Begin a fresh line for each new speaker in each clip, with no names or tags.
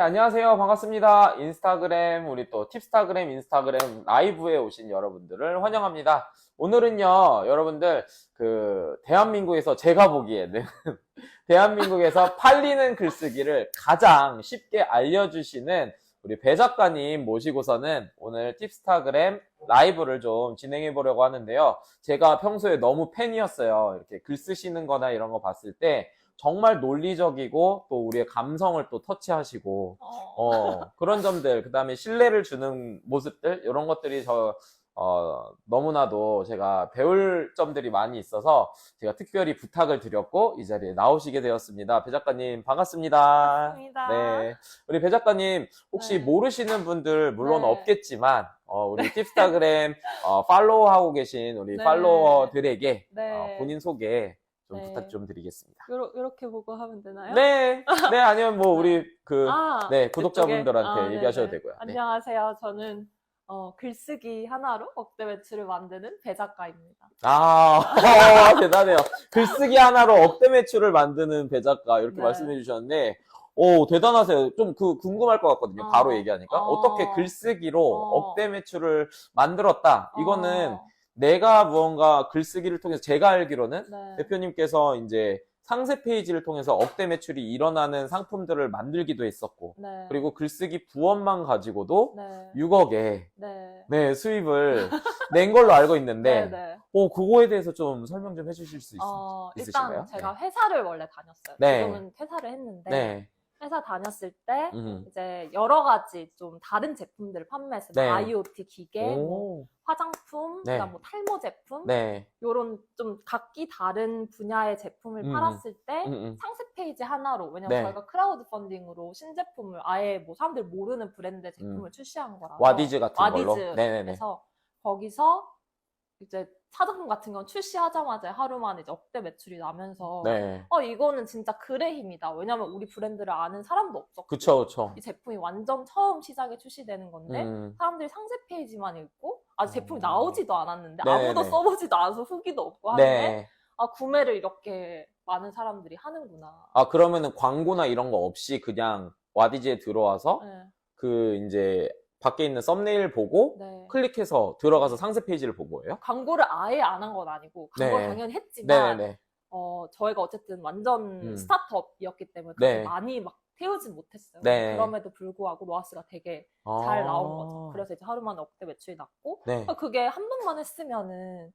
안녕하세요. 반갑습니다. 인스타그램, 우리 또 팁스타그램, 인스타그램 라이브에 오신 여러분들을 환영합니다. 오늘은요, 여러분들, 대한민국에서 제가 보기에는, 대한민국에서 팔리는 글쓰기를 가장 쉽게 알려주시는 우리 배 작가님 모시고서는 오늘 팁스타그램 라이브를 좀 진행해 보려고 하는데요. 제가 평소에 너무 팬이었어요. 이렇게 글 쓰시는 거나 이런 거 봤을 때, 정말 논리적이고 또 우리의 감성을 또 터치하시고 그런 점들, 그 다음에 신뢰를 주는 모습들, 이런 것들이 너무나도 제가 배울 점들이 많이 있어서 제가 특별히 부탁을 드렸고 이 자리에 나오시게 되었습니다. 배 작가님 반갑습니다.
반갑습니다.
네, 우리 배 작가님 혹시
네.
모르시는 분들 물론
네.
없겠지만 우리 팁스타그램 팔로우하고 계신 우리
네.
팔로워들에게
네.
본인 소개 좀
네.
부탁 좀 드리겠습니다.
요렇게 보고 하면 되나요?
네, 네, 아니면 뭐 우리 구독자분들한테
그쪽에?
얘기하셔도
네네.
되고요. 네.
안녕하세요. 저는 글쓰기 하나로 억대 매출을 만드는 배 작가입니다.
대단해요. 글쓰기 하나로 억대 매출을 만드는 배 작가 이렇게
네.
말씀해 주셨는데, 오, 대단하세요. 좀 궁금할 것 같거든요. 바로 얘기하니까. 어떻게 글쓰기로 억대 매출을 만들었다. 이거는 내가 무언가 글쓰기를 통해서, 제가 알기로는
네.
대표님께서 이제 상세 페이지를 통해서 억대 매출이 일어나는 상품들을 만들기도 했었고,
네.
그리고 글쓰기 부업만 가지고도
네.
6억의
네.
수입을 낸 걸로 알고 있는데,
네.
그거에 대해서 좀 설명 좀 해주실 수 있으신가요?
일단 제가 회사를 원래 다녔어요.
네.
지금은 퇴사를 했는데
네.
회사 다녔을 때
음.
이제 여러 가지 좀 다른 제품들을 판매했어요.
네.
IoT 기계,
오.
화장품,
네.
그다음 뭐 탈모 제품,
네.
요런 좀 각기 다른 분야의 제품을 팔았을 때 상세 페이지 하나로, 왜냐면
네.
저희가 크라우드 펀딩으로 신제품을 아예 뭐 사람들 모르는 브랜드 제품을 출시한 거라서
와디즈 같은 걸로. 네네네.
그래서 거기서 이제 사장품 같은 건 출시하자마자 하루 만에 이제 억대 매출이 나면서
네.
이거는 진짜 글의 힘이다. 왜냐면 우리 브랜드를 아는 사람도 없었고,
그쵸.
이 제품이 완전 처음 시장에 출시되는 건데 사람들이 상세 페이지만 읽고 아직 제품이 나오지도 않았는데
네네네.
아무도 써보지도 않아서 후기도 없고 하는데
네.
구매를 이렇게 많은 사람들이 하는구나.
그러면은 광고나 이런 거 없이 그냥 와디즈에 들어와서
네.
이제 밖에 있는 썸네일 보고
네.
클릭해서 들어가서 상세 페이지를 본 거예요?
광고를 아예 안 한 건 아니고 광고를
네.
당연히 했지만
네네네.
저희가 어쨌든 완전 스타트업이었기 때문에
네.
그렇게 많이 막 태우진 못했어요.
네.
그럼에도 불구하고 로아스가 되게 잘 나온 거죠. 그래서 이제 하루 만에 억대 매출이 났고,
네.
그게 한 번만 했으면은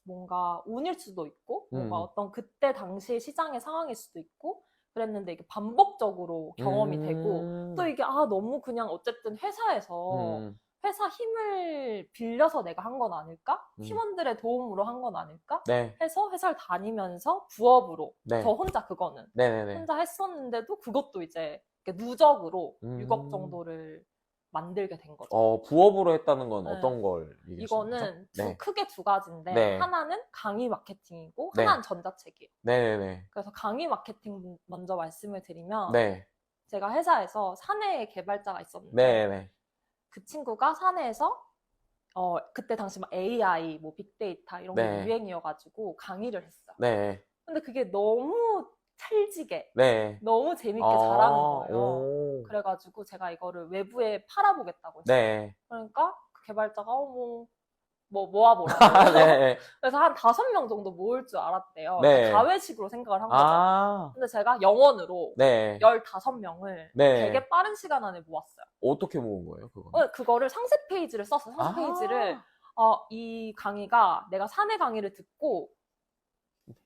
뭔가 운일 수도 있고, 뭔가 어떤 그때 당시 시장의 상황일 수도 있고, 그랬는데 이게 반복적으로 경험이 되고, 또 이게 너무 그냥 어쨌든 회사에서 회사 힘을 빌려서 내가 한 건 아닐까? 팀원들의 도움으로 한 건 아닐까?
네.
해서 회사를 다니면서 부업으로
네.
저 혼자 그거는
네네네.
혼자 했었는데도 그것도 이제 누적으로 6억 정도를 만들게 된 거죠.
부업으로 했다는 건
네.
어떤 걸 얘기하시는
이거는
거죠?
크게 두 가지인데
네.
하나는 강의 마케팅이고
네.
하나는 전자책이에요.
네네네.
그래서 강의 마케팅 먼저 말씀을 드리면
네.
제가 회사에서 사내 개발자가 있었는데
네네.
그 친구가 사내에서 그때 당시 막 AI, 뭐 빅데이터 이런 게
네.
유행이어가지고 강의를 했어요.
네.
근데 그게 너무 찰지게
네.
너무 재밌게 잘하는 거예요.
오.
그래가지고 제가 이거를 외부에 팔아보겠다고 했어요.
네.
그러니까 그 개발자가 모아보라고.
네.
그래서 한 5명 정도 모을 줄 알았대요.
네.
가외식으로 생각을 한 거죠. 근데 제가 영원으로
네.
15명을
네.
되게 빠른 시간 안에 모았어요.
어떻게 모은 거예요, 그거는?
그거를 상세 페이지를 썼어요. 상세 페이지를 이 강의가 내가 사내 강의를 듣고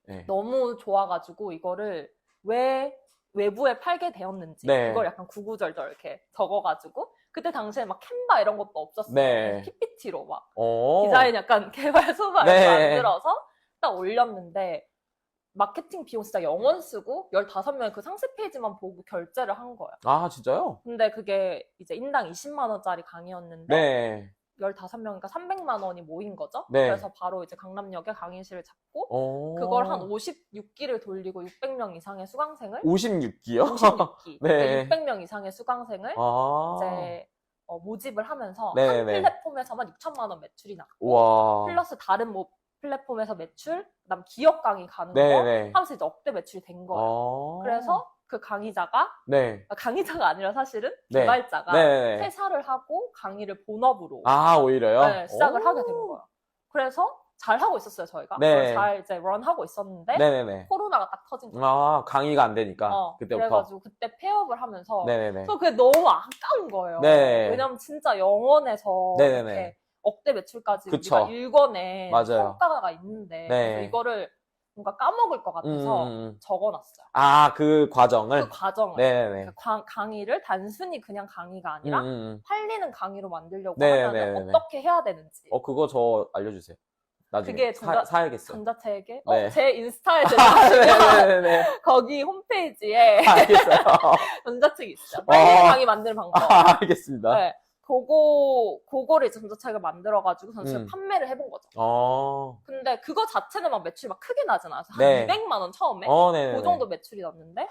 네.
너무 좋아가지고 이거를 왜 외부에 팔게 되었는지
네.
그걸 약간 구구절절 이렇게 적어가지고 그때 당시에 막 캔바 이런 것도 없었어요.
네.
PPT로 막
오.
디자인 약간 개발 소설
네.
만들어서 딱 올렸는데 마케팅 비용 진짜 0원 쓰고 15명이 그 상세 페이지만 보고 결제를 한 거예요.
진짜요?
근데 그게 이제 인당 20만 원짜리 강의였는데
네.
15명이니까 300만 원이 모인 거죠.
네.
그래서 바로 이제 강남역에 강의실을 잡고 그걸 한 56기를 돌리고 600명 이상의 수강생을
56기요?
56기
네.
600명 이상의 수강생을 이제 모집을 하면서
네네.
한 플랫폼에서만 6천만 원 매출이 났고
와.
플러스 다른 뭐 플랫폼에서 매출, 그다음 기업 강의 가는
네네.
거 하면서 이제 억대 매출이 된 거예요. 그래서 그 강의자가
네.
강의자가 아니라 사실은
네.
개발자가
네네네.
퇴사를 하고 강의를 본업으로
아, 오히려요?
네, 시작을
오.
하게 된 거예요. 그래서 잘 하고 있었어요, 저희가.
네.
그걸 잘 이제 런하고 있었는데
네네네.
코로나가 딱 터진 거예요.
아, 강의가 안 되니까 그때부터.
그래가지고 그때 폐업을 하면서
네네네.
저 그게 너무 아까운 거예요.
네.
왜냐면 진짜 영원에서
네네네.
이렇게 억대 매출까지
그쵸.
우리가 일궈낸
맞아요.
성과가 있는데
네.
그래서 이거를 뭔가 까먹을 것 같아서 적어놨어요.
아, 그 과정을?
그 과정을.
네네네.
그 강의를 단순히 그냥 강의가 아니라 팔리는 강의로 만들려고
네네네네.
하면 어떻게 해야 되는지.
그거 저 알려주세요. 나중에
그게
사야겠어요.
전자책에
네.
제 인스타에 들어가시면
네네네.
거기 홈페이지에
알겠어요.
전자책이 있어요. 빨리 강의 만드는 방법.
알겠습니다.
네. 그거를 이제 전자책을 만들어가지고 전체 판매를 해본 거죠. 근데 그거 자체는 막 매출이 막 크게 나잖아요. 한
네.
200만 원 처음에.
네네네.
그 정도 매출이 났는데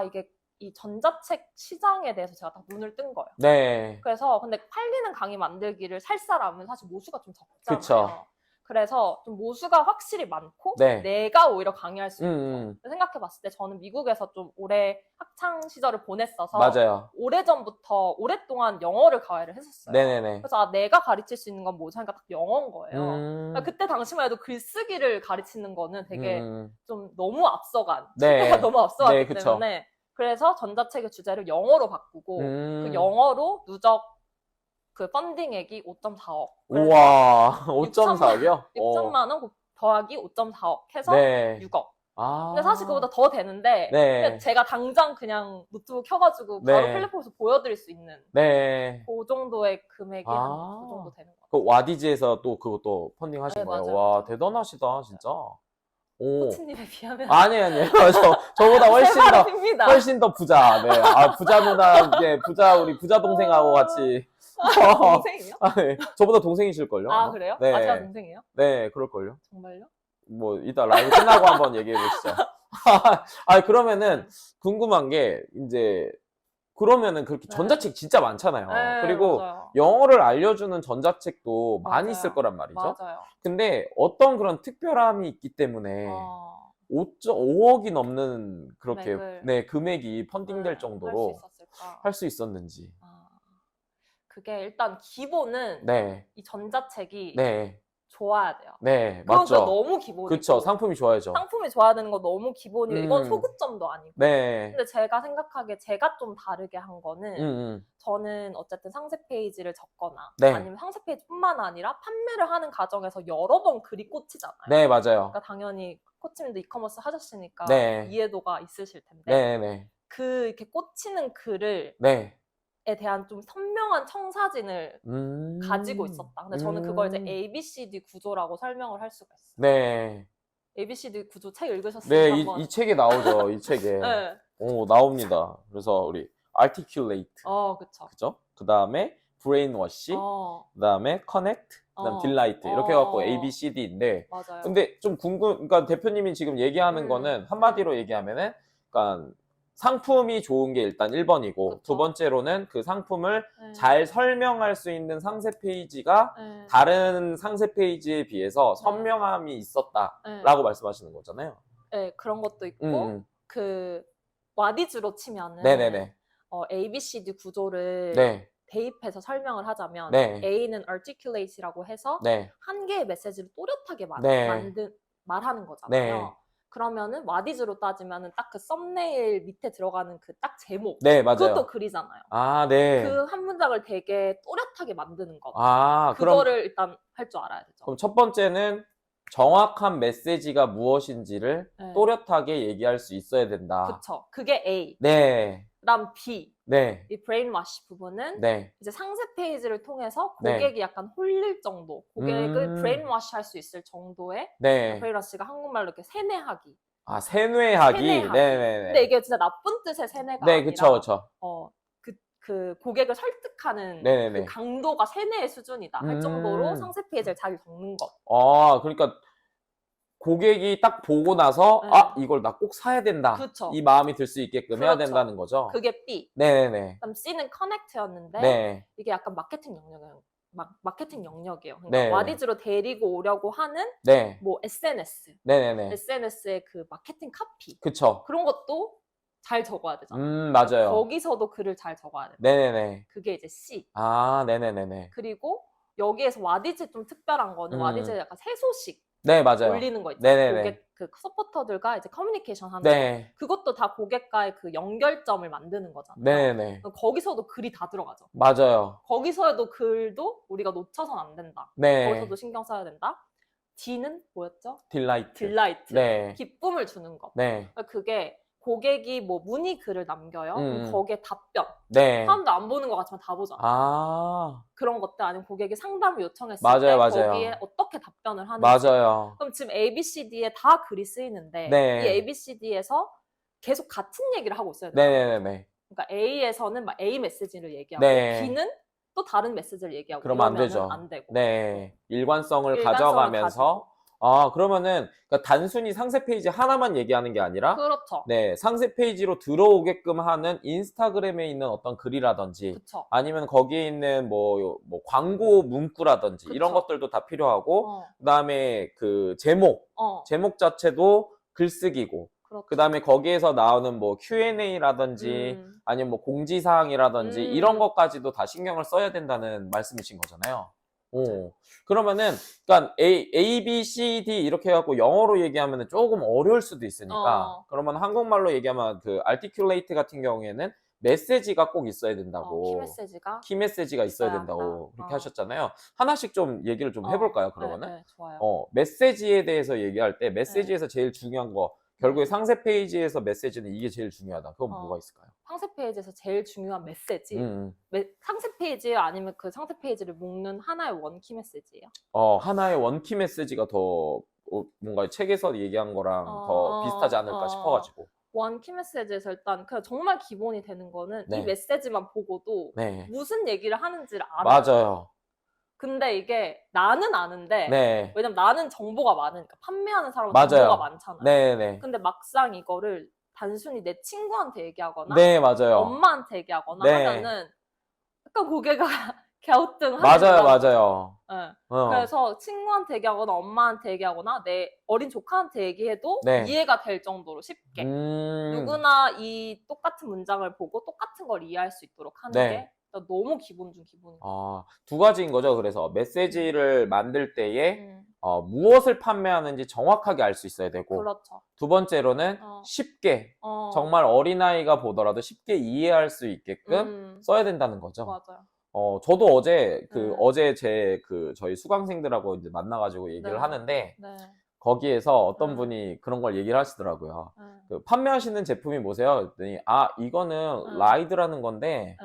이게 이 전자책 시장에 대해서 제가 딱 눈을 뜬 거예요.
네.
그래서 근데 팔리는 강의 만들기를 살 사람은 사실 모수가 좀 적잖아요.
그쵸.
그래서 좀 모수가 확실히 많고
네.
내가 오히려 강의할 수 있는 거. 생각해봤을 때 저는 미국에서 좀 오래 학창 시절을 보냈어서
맞아요.
오래전부터 오랫동안 영어를 과외를 했었어요.
네네네.
그래서 내가 가르칠 수 있는 건 뭐지 하니까 딱 영어인 거예요. 그러니까 그때 당시만 해도 글쓰기를 가르치는 거는 되게 좀 너무 앞서간
네.
시대가 너무 앞서갔기
네, 그쵸.
때문에 그래서 전자책의 주제를 영어로 바꾸고 그 영어로 누적 그 펀딩액이 5.4억.
우와, 5.4억이요?
6천만 원 더하기 5.4억 해서
네.
6억. 근데 사실 그보다 더 되는데
네.
제가 당장 그냥 노트북 켜가지고 바로
네.
플랫폼에서 보여드릴 수 있는
네.
그 정도의 금액이 한 그 정도 되는 거예요.
그 와디즈에서 또 그것도 펀딩 하신
네,
거예요?
맞아요.
와, 대단하시다, 진짜. 오.
코치님에 비하면
아니에요. 저보다 훨씬 더 부자. 네. 부자 누나, 이제 우리 부자 동생하고 같이.
동생이요?
네. 저보다 동생이실걸요? 아마?
그래요?
네.
제가 동생이에요?
네, 그럴걸요?
정말요?
뭐, 이따 라이브 끝나고 한번 얘기해 보시죠. 그러면은, 궁금한 게, 이제, 그러면은 그렇게
네.
전자책 진짜 많잖아요.
네,
그리고
맞아요.
영어를 알려주는 전자책도 많이
맞아요.
있을 거란 말이죠.
맞아요.
근데 어떤 그런 특별함이 있기 때문에 5억이 넘는 그렇게
금액을
금액이 펀딩될 정도로 할 수 있었는지.
그게 일단 기본은
네.
이 전자책이
네.
좋아야 돼요.
네,
그건
맞죠.
너무 기본이고.
그쵸, 상품이 좋아야죠.
상품이 좋아야 되는 거 너무 기본이고 이건 소구점도 아니고.
네.
근데 제가 생각하기에 제가 좀 다르게 한 거는 저는 어쨌든 상세 페이지를 적거나
네.
아니면 상세 페이지뿐만 아니라 판매를 하는 과정에서 여러 번 글이 꽂히잖아요.
네, 맞아요.
그러니까 당연히 코치님도 이커머스 하셨으니까
네.
이해도가 있으실 텐데
네, 네.
그 이렇게 꽂히는 글을
네.
에 대한 좀 선명한 청사진을 가지고 있었다. 근데 저는 그걸 이제 ABCD 구조라고 설명을 할 수가 있어요.
네.
ABCD 구조 책 읽으셨으니까
네,
한번.
이 책에 나오죠. 이 책에.
네.
나옵니다. 그래서 우리 articulate.
그쵸.
그죠? 그 다음에 brainwash. 그 다음에 connect. 그 다음 delight. 이렇게 해갖고 ABCD인데.
맞아요.
근데 좀 그러니까 대표님이 지금 얘기하는 거는 한마디로 얘기하면은, 그러니까 상품이 좋은 게 일단 1번이고,
그쵸.
두 번째로는 그 상품을 잘 설명할 수 있는 상세 페이지가 다른 상세 페이지에 비해서 선명함이 있었다라고 말씀하시는 거잖아요.
네, 그런 것도 있고, 그, 와디즈로 치면은,
네네네.
ABCD 구조를
네.
대입해서 설명을 하자면,
네.
A는 articulate이라고 해서,
네.
한 개의 메시지를 또렷하게 말하는 거잖아요.
네.
그러면은 와디즈로 따지면은 딱 그 썸네일 밑에 들어가는 그 딱 제목.
네, 맞아요.
그것도 글이잖아요.
네.
그 한 문장을 되게 또렷하게 만드는 거.
그럼,
그거를 일단 할 줄 알아야 되죠.
그럼 첫 번째는 정확한 메시지가 무엇인지를 또렷하게 얘기할 수 있어야 된다.
그쵸. 그게 A.
네.
그다음 B.
네.
이 브레인워시 부분은
네.
이제 상세 페이지를 통해서 고객이 약간 홀릴 정도, 고객을 브레인워시 할 수 있을 정도의
네.
브레인워시가 한국말로 이렇게 세뇌하기.
세뇌하기. 네네네.
근데 이게 진짜 나쁜 뜻의 세뇌가
네,
아니라
그쵸.
그 고객을 설득하는
네네네.
그 강도가 세뇌의 수준이다 할 정도로 상세 페이지를 잘 적는 것.
그러니까 고객이 딱 보고 나서 이걸 나 꼭 사야 된다.
그쵸.
이 마음이 들 수 있게끔 해야
그렇죠.
된다는 거죠.
그게 B.
네네네.
그다음 C는 커넥트였는데
네.
이게 약간 마케팅 영역이에요. 그러니까
네.
와디즈로 데리고 오려고 하는
네.
뭐 SNS.
네네네.
SNS의 그 마케팅 카피.
그쵸.
그런 것도 잘 적어야 되잖아.
맞아요.
거기서도 글을 잘 적어야 돼.
네네네.
그게 이제 C.
네네네네.
그리고 여기에서 와디즈 좀 특별한 거는 와디즈 약간 세소식
네, 맞아요.
올리는 거 있잖아.
네네네.
고객 그 서포터들과 이제 커뮤니케이션 하는
네.
거. 그것도 다 고객과의 그 연결점을 만드는 거잖아.
네네.
거기서도 글이 다 들어가죠.
맞아요.
거기서도 글도 우리가 놓쳐서는 안 된다.
네.
거기서도 신경 써야 된다. D는 뭐였죠?
딜라이트.
딜라이트.
네.
기쁨을 주는 것.
네.
그게 고객이 뭐 문의 글을 남겨요. 그럼 거기에 답변.
네.
사람도 안 보는 것 같지만 다 보잖아. 그런 것들 아니면 고객이 상담을 요청했을 때
맞아요.
거기에 어떻게 답변을 하는지.
맞아요.
그럼 지금 ABCD에 다 글이 쓰이는데
네.
이 ABCD에서 계속 같은 얘기를 하고 있어야 돼요.
네네네.
그러니까 A에서는 막 A 메시지를 얘기하고
네.
B는 또 다른 메시지를 얘기하고
그러면 안
이러면은
되죠.
안 되고.
네. 일관성을
일관성을
가져가면서 그러면은 그러니까 단순히 상세 페이지 하나만 얘기하는 게 아니라
그렇죠.
네, 상세 페이지로 들어오게끔 하는 인스타그램에 있는 어떤 글이라든지
그쵸.
아니면 거기에 있는 뭐 광고 문구라든지 이런
그쵸.
것들도 다 필요하고 그다음에 그 제목 자체도 글쓰기고
그렇죠.
그다음에 거기에서 나오는 뭐 Q&A라든지 아니면 뭐 공지사항이라든지 이런 것까지도 다 신경을 써야 된다는 말씀이신 거잖아요. 그러면은, 그러니까 A, B, C, D 이렇게 해갖고 영어로 얘기하면 조금 어려울 수도 있으니까, 그러면 한국말로 얘기하면 그 articulate 같은 경우에는 메시지가 꼭 있어야 된다고. 키 메시지가 있어야 된다고 그렇게 하셨잖아요. 하나씩 좀 얘기를 좀 해볼까요, 그러면은?
네, 좋아요.
메시지에 대해서 얘기할 때 메시지에서 제일 중요한 거, 결국에 상세 페이지에서 메시지는 이게 제일 중요하다. 그건 뭐가 있을까요?
상세 페이지에서 제일 중요한 메시지. 상세 페이지 아니면 그 상세 페이지를 묶는 하나의 원키 메시지예요?
하나의 원키 메시지가 더 뭔가 책에서 얘기한 거랑 더 비슷하지 않을까 싶어가지고.
원키 메시지에서 일단 그냥 정말 기본이 되는 거는
네.
이 메시지만 보고도
네.
무슨 얘기를 하는지를 알아요.
맞아요.
근데 이게 나는 아는데
네.
왜냐면 나는 정보가 많으니까 판매하는 사람은
맞아요.
정보가 많잖아요.
네네.
근데 막상 이거를 단순히 내 친구한테 얘기하거나
네, 맞아요.
엄마한테 얘기하거나
네.
하면은 약간 고개가 갸우뚱하는
맞아요.
네. 그래서 친구한테 얘기하거나 엄마한테 얘기하거나 내 어린 조카한테 얘기해도
네.
이해가 될 정도로 쉽게 누구나 이 똑같은 문장을 보고 똑같은 걸 이해할 수 있도록 하는
네.
게 너무 기본 중 기본이에요.
두 가지인 거죠. 그래서 메시지를 만들 때에 무엇을 판매하는지 정확하게 알 수 있어야 되고
그렇죠.
두 번째로는 쉽게 정말 어린아이가 보더라도 쉽게 이해할 수 있게끔 써야 된다는 거죠.
맞아요.
저도 어제 어제 저희 수강생들하고 이제 만나가지고 얘기를 하는데 거기에서 어떤 분이 그런 걸 얘기를 하시더라고요. 그 판매하시는 제품이 뭐세요? 그랬더니 이거는 라이드라는 건데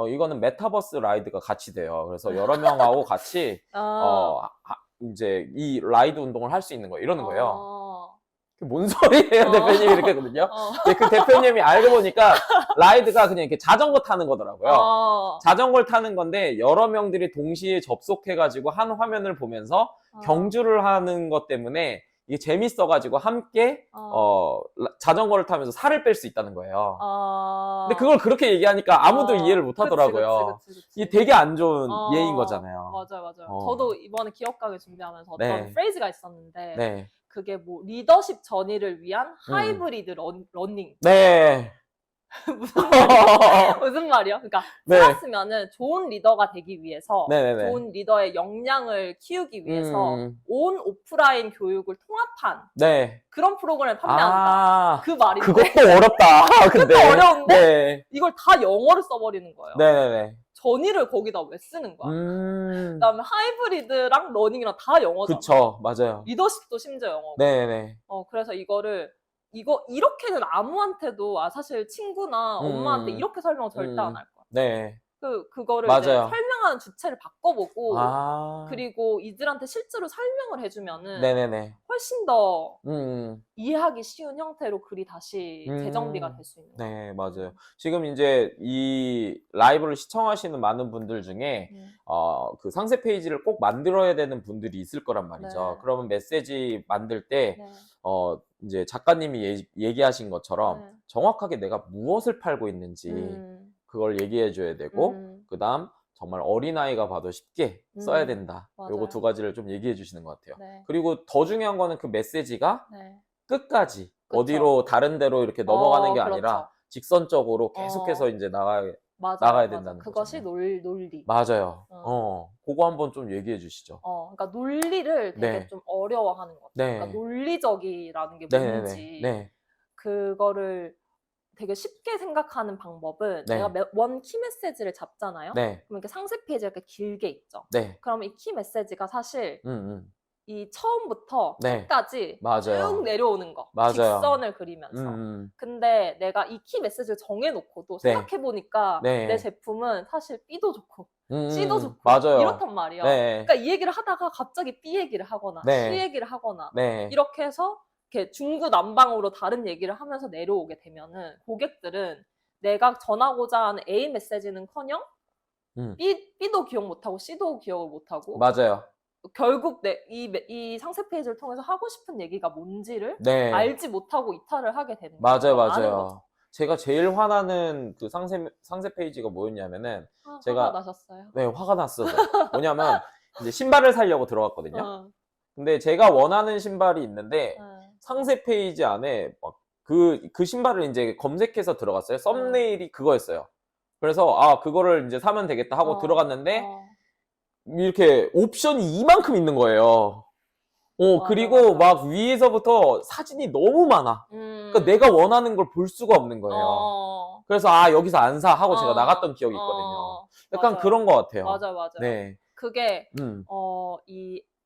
이거는 메타버스 라이드가 같이 돼요. 그래서 여러 명하고 같이 이제 이 라이드 운동을 할 수 있는 거예요. 이러는 거예요. 그게 뭔 소리예요, 대표님이 이렇게거든요. 그 대표님이 알고 보니까 라이드가 그냥 이렇게 자전거 타는 거더라고요. 자전거를 타는 건데 여러 명들이 동시에 접속해가지고 한 화면을 보면서 경주를 하는 것 때문에 이게 재밌어가지고 함께 자전거를 타면서 살을 뺄 수 있다는 거예요. 근데 그걸 그렇게 얘기하니까 아무도 이해를 못 하더라고요.
그치.
이게 되게 안 좋은 예인 거잖아요.
맞아요. 저도 이번에 기업 강의 준비하면서 어떤
네.
프레이즈가 있었는데
네.
그게 뭐 리더십 전의를 위한 하이브리드 러닝.
네.
무슨 말이요? 그러니까
네.
플러스면은 좋은 리더가 되기 위해서
네네네.
좋은 리더의 역량을 키우기 위해서 온 오프라인 교육을 통합한
네.
그런 프로그램을 판매한다. 그 말인데
그것도 어렵다. 근데
그것도 어려운데
네.
이걸 다 영어로 써버리는 거예요.
네네네.
전의를 거기다 왜 쓰는 거야? 그다음에 하이브리드랑 러닝이랑 다 영어잖아.
그쵸, 맞아요.
리더십도 심지어 영어고.
네네.
그래서 이렇게는 아무한테도 사실 친구나 엄마한테 이렇게 설명 절대 안 할 거야.
네.
그거를
맞아요.
이제 설명하는 주체를 바꿔보고 그리고 이들한테 실제로 설명을 해주면은
네네네.
훨씬 더
음.
이해하기 쉬운 형태로 글이 다시 재정비가 될 수 있는 거예요.
네, 맞아요. 지금 이제 이 라이브를 시청하시는 많은 분들 중에 그 상세 페이지를 꼭 만들어야 되는 분들이 있을 거란 말이죠.
네.
그러면 메시지 만들 때
네.
이제 작가님이 얘기하신 것처럼
네.
정확하게 내가 무엇을 팔고 있는지 그걸 얘기해 줘야 되고 그다음 정말 어린아이가 봐도 쉽게 써야 된다.
맞아요.
요거 두 가지를 좀 얘기해 주시는 것 같아요.
네.
그리고 더 중요한 거는 그 메시지가
네.
끝까지
그쵸.
어디로 다른 데로 이렇게 넘어가는 게
그렇죠.
아니라 직선적으로 계속해서 이제 나가야 된다는
그것이
거잖아요.
논리.
맞아요. 그거 한번 좀 얘기해 주시죠.
그러니까 논리를 되게
네.
좀 어려워하는 것 같아요.
네.
그러니까 논리적이라는 게
네네네.
뭔지
네.
그거를 되게 쉽게 생각하는 방법은
네.
내가 원 키 메시지를 잡잖아요.
네.
그럼 이렇게 상세 페이지가 이렇게 길게 있죠.
네.
그럼 이 키 메시지가 사실
음.
이 처음부터
네.
끝까지
맞아요.
쭉 내려오는 거.
맞아요.
직선을 그리면서. 근데 내가 이 키 메시지를 정해놓고도
네.
생각해보니까
네.
내 제품은 사실 B도 좋고 C도 좋고
맞아요.
이렇단 말이야.
네.
그러니까 이 얘기를 하다가 갑자기 B 얘기를 하거나
네.
C 얘기를 하거나
네.
이렇게 해서 이렇게 중구난방으로 다른 얘기를 하면서 내려오게 되면은 고객들은 내가 전하고자 하는 A 메시지는커녕 B도 기억 못하고 C도 기억을 못하고
맞아요.
결국 이 상세 페이지를 통해서 하고 싶은 얘기가 뭔지를
네.
알지 못하고 이탈을 하게 되는
맞아요,
경우가 많은
맞아요.
거죠.
제가 제일 화나는 그 상세 페이지가 뭐였냐면은
화가 나셨어요?
네, 화가 났어요. 뭐냐면 이제 신발을 사려고 들어갔거든요.
어.
근데 제가 원하는 신발이 있는데 상세 페이지 안에 막 그 신발을 이제 검색해서 들어갔어요. 썸네일이 그거였어요. 그래서 그거를 이제 사면 되겠다 하고 들어갔는데 이렇게 옵션이 이만큼 있는 거예요. 그리고 막 위에서부터 사진이 너무 많아. 그러니까 내가 원하는 걸 볼 수가 없는 거예요. 그래서 여기서 안 사 하고 제가 나갔던 기억이 있거든요. 약간
맞아요.
그런 것 같아요.
맞아요.
네.
그게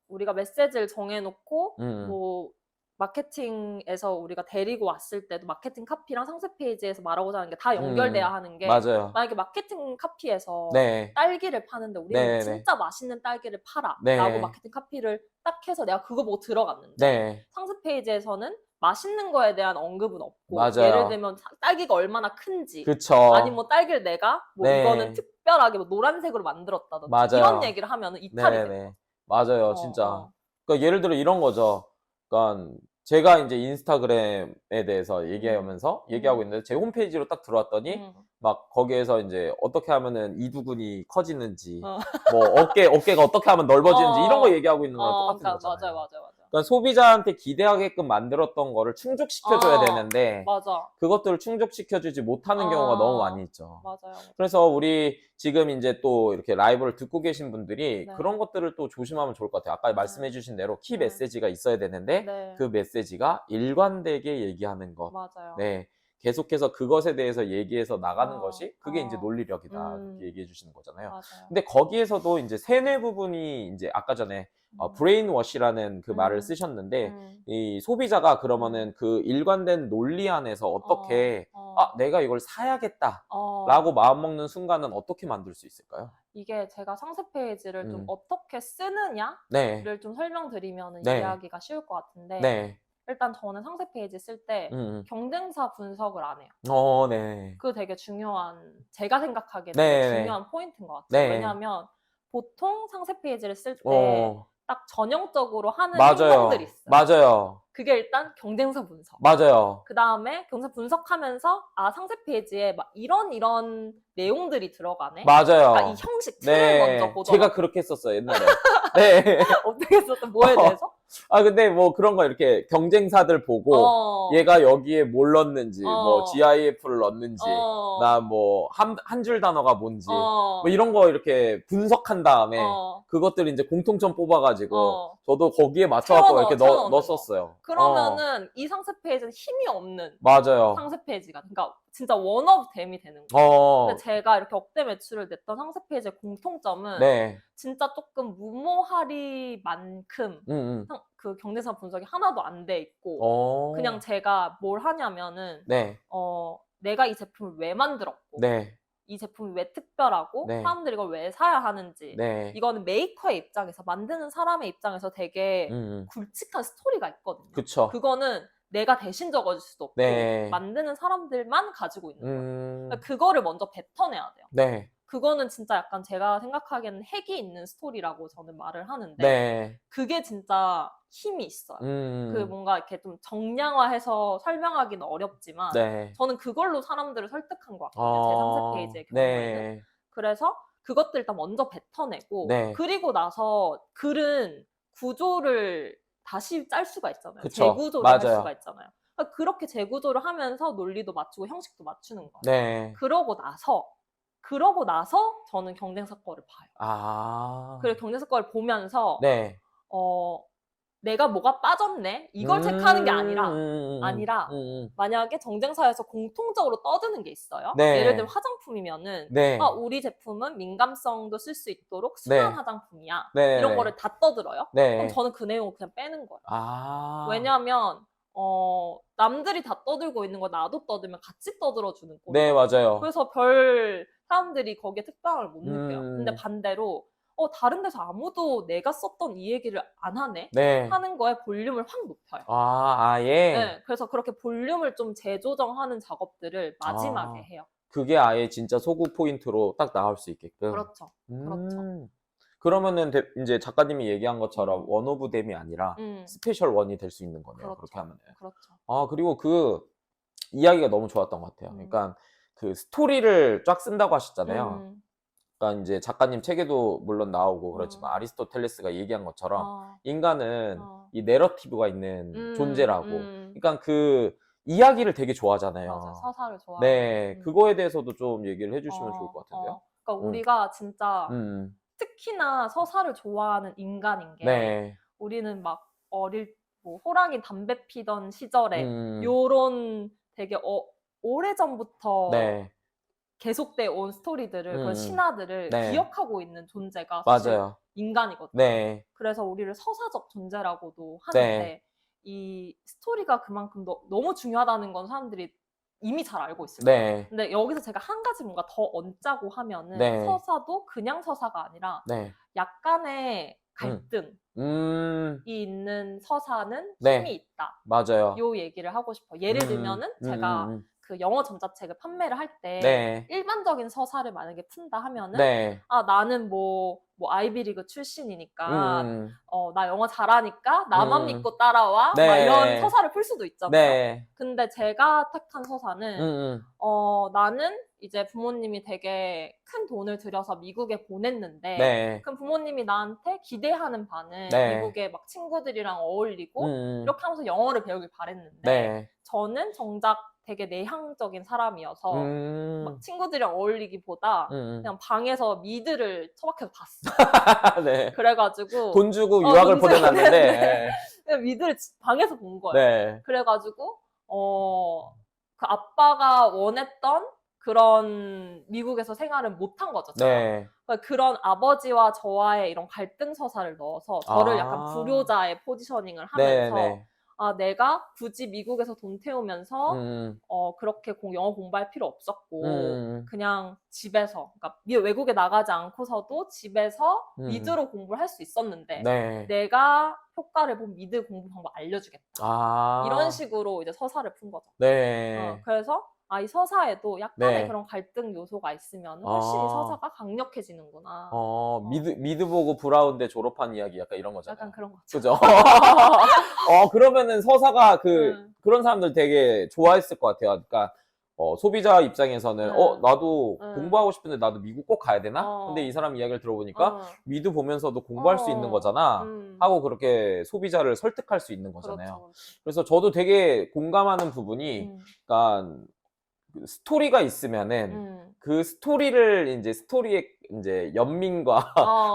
우리가 메시지를 정해놓고 뭐 마케팅에서 우리가 데리고 왔을 때도 마케팅 카피랑 상세 페이지에서 말하고자 하는 게 다 연결돼야 하는 게
맞아요.
만약에 마케팅 카피에서
네.
딸기를 파는데 우리는
네.
진짜 맛있는 딸기를 팔아
네.
라고 마케팅 카피를 딱 해서 내가 그거 보고 들어갔는데
네.
상세 페이지에서는 맛있는 거에 대한 언급은 없고
맞아요.
예를 들면 딸기가 얼마나 큰지
그쵸.
아니면 뭐 딸기를 내가 뭐
네.
이거는 특별하게 뭐 노란색으로 만들었다든지
맞아요.
이런 얘기를 하면 이탈이
네네.
돼요.
맞아요, 진짜. 그러니까 예를 들어 이런 거죠. 그러니까 제가 이제 인스타그램에 대해서 얘기하고 있는데 제 홈페이지로 딱 들어왔더니 막 거기에서 이제 어떻게 하면은 이두근이 커지는지 뭐 어깨가 어떻게 하면 넓어지는지 이런 거 얘기하고 있는 거랑 똑같은
그러니까
거잖아요.
맞아요.
그러니까 소비자한테 기대하게끔 만들었던 거를 충족시켜줘야 되는데
맞아.
그것들을 충족시켜주지 못하는 경우가 너무 많이 있죠.
맞아요.
그래서 우리 지금 이제 또 이렇게 라이브를 듣고 계신 분들이
네.
그런 것들을 또 조심하면 좋을 것 같아요. 아까 말씀해주신 대로 키 메시지가 있어야 되는데 그 메시지가 일관되게 얘기하는 것.
맞아요.
네. 계속해서 그것에 대해서 얘기해서 나가는 것이 그게 이제 논리력이다. 이렇게 얘기해 주시는 거잖아요.
맞아요.
근데 거기에서도 이제 세뇌 부분이 이제 아까 전에 브레인워시라는 그 말을 쓰셨는데 이 소비자가 그러면은 그 일관된 논리 안에서 어떻게 내가 이걸 사야겠다 라고 마음먹는 순간은 어떻게 만들 수 있을까요?
이게 제가 상세 페이지를 좀 어떻게 쓰느냐를
네.
좀 설명드리면
네.
이해하기가 쉬울 것 같은데
네.
일단 저는 상세 페이지 쓸 때 경쟁사 분석을 안 해요.
네.
그거 되게 중요한, 제가 생각하기에는
네.
되게 중요한 포인트인 것 같아요.
네.
왜냐하면 보통 상세 페이지를 쓸 때
어,
딱 전형적으로 하는
맞아요.
행동들이 있어요.
맞아요.
그게 일단 경쟁사 분석.
맞아요.
그 다음에 경쟁사 분석하면서 상세 페이지에 막 이런 내용들이 들어가네.
맞아요.
그러니까 이 형식 틀을 먼저 보더라고요.
제가 그렇게 했었어요, 옛날에. 네.
어떻게 했었어? 뭐에 대해서?
근데 뭐 그런 거 이렇게 경쟁사들 보고 얘가 여기에 뭘 넣는지, 뭐 GIF를 넣는지, 나 뭐 한 줄 단어가 뭔지, 뭐 이런 거 이렇게 분석한 다음에 그것들 이제 공통점 뽑아가지고 저도 거기에 맞춰갖고 이렇게 넣었었어요.
그러면은 이 상세 페이지는 힘이 없는
맞아요.
상세 페이지가, 그러니까 진짜 원 오브 댐이 되는 거예요. 근데 제가 이렇게 억대 매출을 냈던 상세 페이지의 공통점은
네.
진짜 조금 무모하리만큼 그 경쟁사 분석이 하나도 안 돼 있고 그냥 제가 뭘 하냐면은
네.
내가 이 제품을 왜 만들었고
네.
이 제품이 왜 특별하고
네.
사람들이 이걸 왜 사야 하는지
네.
이거는 메이커의 입장에서, 만드는 사람의 입장에서 되게 굵직한 스토리가 있거든요.
그쵸.
그거는 내가 대신 적어줄 수도 없고
네.
만드는 사람들만 가지고 있는 거예요. 그러니까 그거를 먼저 뱉어내야 돼요.
네.
그거는 진짜 약간 제가 생각하기에는 핵이 있는 스토리라고 저는 말을 하는데
네.
그게 진짜 힘이 있어요. 그 뭔가 이렇게 좀 정량화해서 설명하기는 어렵지만
네.
저는 그걸로 사람들을 설득한 것 같거든요. 제 상세 페이지의 경우에는.
네.
그래서 그것들 일단 먼저 뱉어내고
네.
그리고 나서 글은 구조를 다시 짤 수가 있잖아요.
그쵸.
재구조를 할
맞아요.
수가 있잖아요. 그러니까 그렇게 재구조를 하면서 논리도 맞추고 형식도 맞추는 거예요.
네.
그러고 나서 저는 경쟁사 거를 봐요.
아.
그리고 경쟁사 거를 보면서
네.
내가 뭐가 빠졌네? 이걸 체크하는 게 아니라
음.
만약에 경쟁사에서 공통적으로 떠드는 게 있어요.
네.
예를 들면 화장품이면은
네.
우리 제품은 민감성도 쓸 수 있도록
네.
순한 화장품이야.
네.
이런 거를 다 떠들어요.
네.
그럼 저는 그 내용을 그냥 빼는 거예요.
아.
왜냐하면 남들이 다 떠들고 있는 거 나도 떠들면 같이 떠들어주는 꼴.
네, 맞아요.
그래서 별 사람들이 거기에 특별함을 못 느껴요. 근데
음.
반대로 다른 데서 아무도 내가 썼던 이 얘기를 안 하네?
네.
하는 거에 볼륨을 확 높여요.
아예?
네, 그래서 그렇게 볼륨을 좀 재조정하는 작업들을 마지막에 해요.
그게 아예 진짜 소구 포인트로 딱 나올 수 있게끔.
그렇죠. 그렇죠.
그러면은 이제 작가님이 얘기한 것처럼 원 오브 댐이 아니라 스페셜 원이 될 수 있는 거네요.
그렇죠.
그렇게 하면은.
그렇죠.
그리고 그 이야기가 너무 좋았던 것 같아요. 그러니까 그 스토리를 쫙 쓴다고 하셨잖아요. 그러니까 이제 작가님 책에도 물론 나오고 그렇지만 아리스토텔레스가 얘기한 것처럼 인간은 이 내러티브가 있는 존재라고. 그러니까 그 이야기를 되게 좋아하잖아요.
맞아, 서사를 좋아하고.
네, 그거에 대해서도 좀 얘기를 해주시면 좋을 것 같은데요.
그러니까 우리가 진짜 특히나 서사를 좋아하는 인간인 게
네.
우리는 막 호랑이 담배 피던 시절에 요런 되게 오래전부터
네.
계속돼 온 스토리들을 그런 신화들을
네.
기억하고 있는 존재가 사실
맞아요.
인간이거든요.
네.
그래서 우리를 서사적 존재라고도 하는데
네.
이 스토리가 그만큼 너무 중요하다는 건 사람들이 이미 잘 알고 있을
네.
거예요. 근데 여기서 제가 한 가지 뭔가 더 얹자고 하면은
네.
서사도 그냥 서사가 아니라
네.
약간의 갈등이 있는 서사는 힘이
네.
있다.
맞아요.
요 얘기를 하고 싶어요. 예를 들면은 제가 그 영어 전자책을 판매를 할 때
네.
일반적인 서사를 만약에 푼다 하면은
네.
나는 뭐 아이비리그 출신이니까 나 영어 잘하니까 나만 믿고 따라와
네.
막 이런 서사를 풀 수도 있잖아요.
네.
근데 제가 택한 서사는 나는 이제 부모님이 되게 큰 돈을 들여서 미국에 보냈는데
네.
그럼 부모님이 나한테 기대하는 바는
네.
미국에 막 친구들이랑 어울리고 이렇게 하면서 영어를 배우길 바랬는데
네.
저는 정작 되게 내향적인 사람이어서 막 친구들이랑 어울리기보다 그냥 방에서 미드를 처박혀서 봤어.
네.
그래가지고
돈 주고 유학을 보내놨는데
그냥 미드를 방에서 본 거예요.
네.
그래가지고 그 아빠가 원했던 그런 미국에서 생활은 못한 거죠.
네.
그러니까 그런 아버지와 저와의 이런 갈등 서사를 넣어서 저를 약간 불효자의 포지셔닝을 하면서
네.
내가 굳이 미국에서 돈 태우면서 그렇게 영어 공부할 필요 없었고 그냥 집에서 그러니까 외국에 나가지 않고서도 집에서 미드로 공부를 할 수 있었는데
네.
내가 효과를 본 미드 공부 방법 알려주겠다. 이런 식으로 이제 서사를 푼 거죠.
네.
그래서 이 서사에도 약간의
네.
그런 갈등 요소가 있으면 훨씬 이 서사가 강력해지는구나.
미드 보고 브라운대 졸업한 이야기 약간 이런 거잖아요.
약간 그런 거죠.
그죠? 그러면은 서사가 그런 사람들 되게 좋아했을 것 같아요. 그러니까 소비자 입장에서는 나도 공부하고 싶은데 나도 미국 꼭 가야 되나? 근데 이 사람 이야기를 들어보니까 미드 보면서도 공부할 수 있는 거잖아 하고 그렇게 소비자를 설득할 수 있는 거잖아요.
그렇죠.
그래서 저도 되게 공감하는 부분이 그러니까 그 스토리가 있으면은 그 스토리를 이제 스토리의 이제 연민과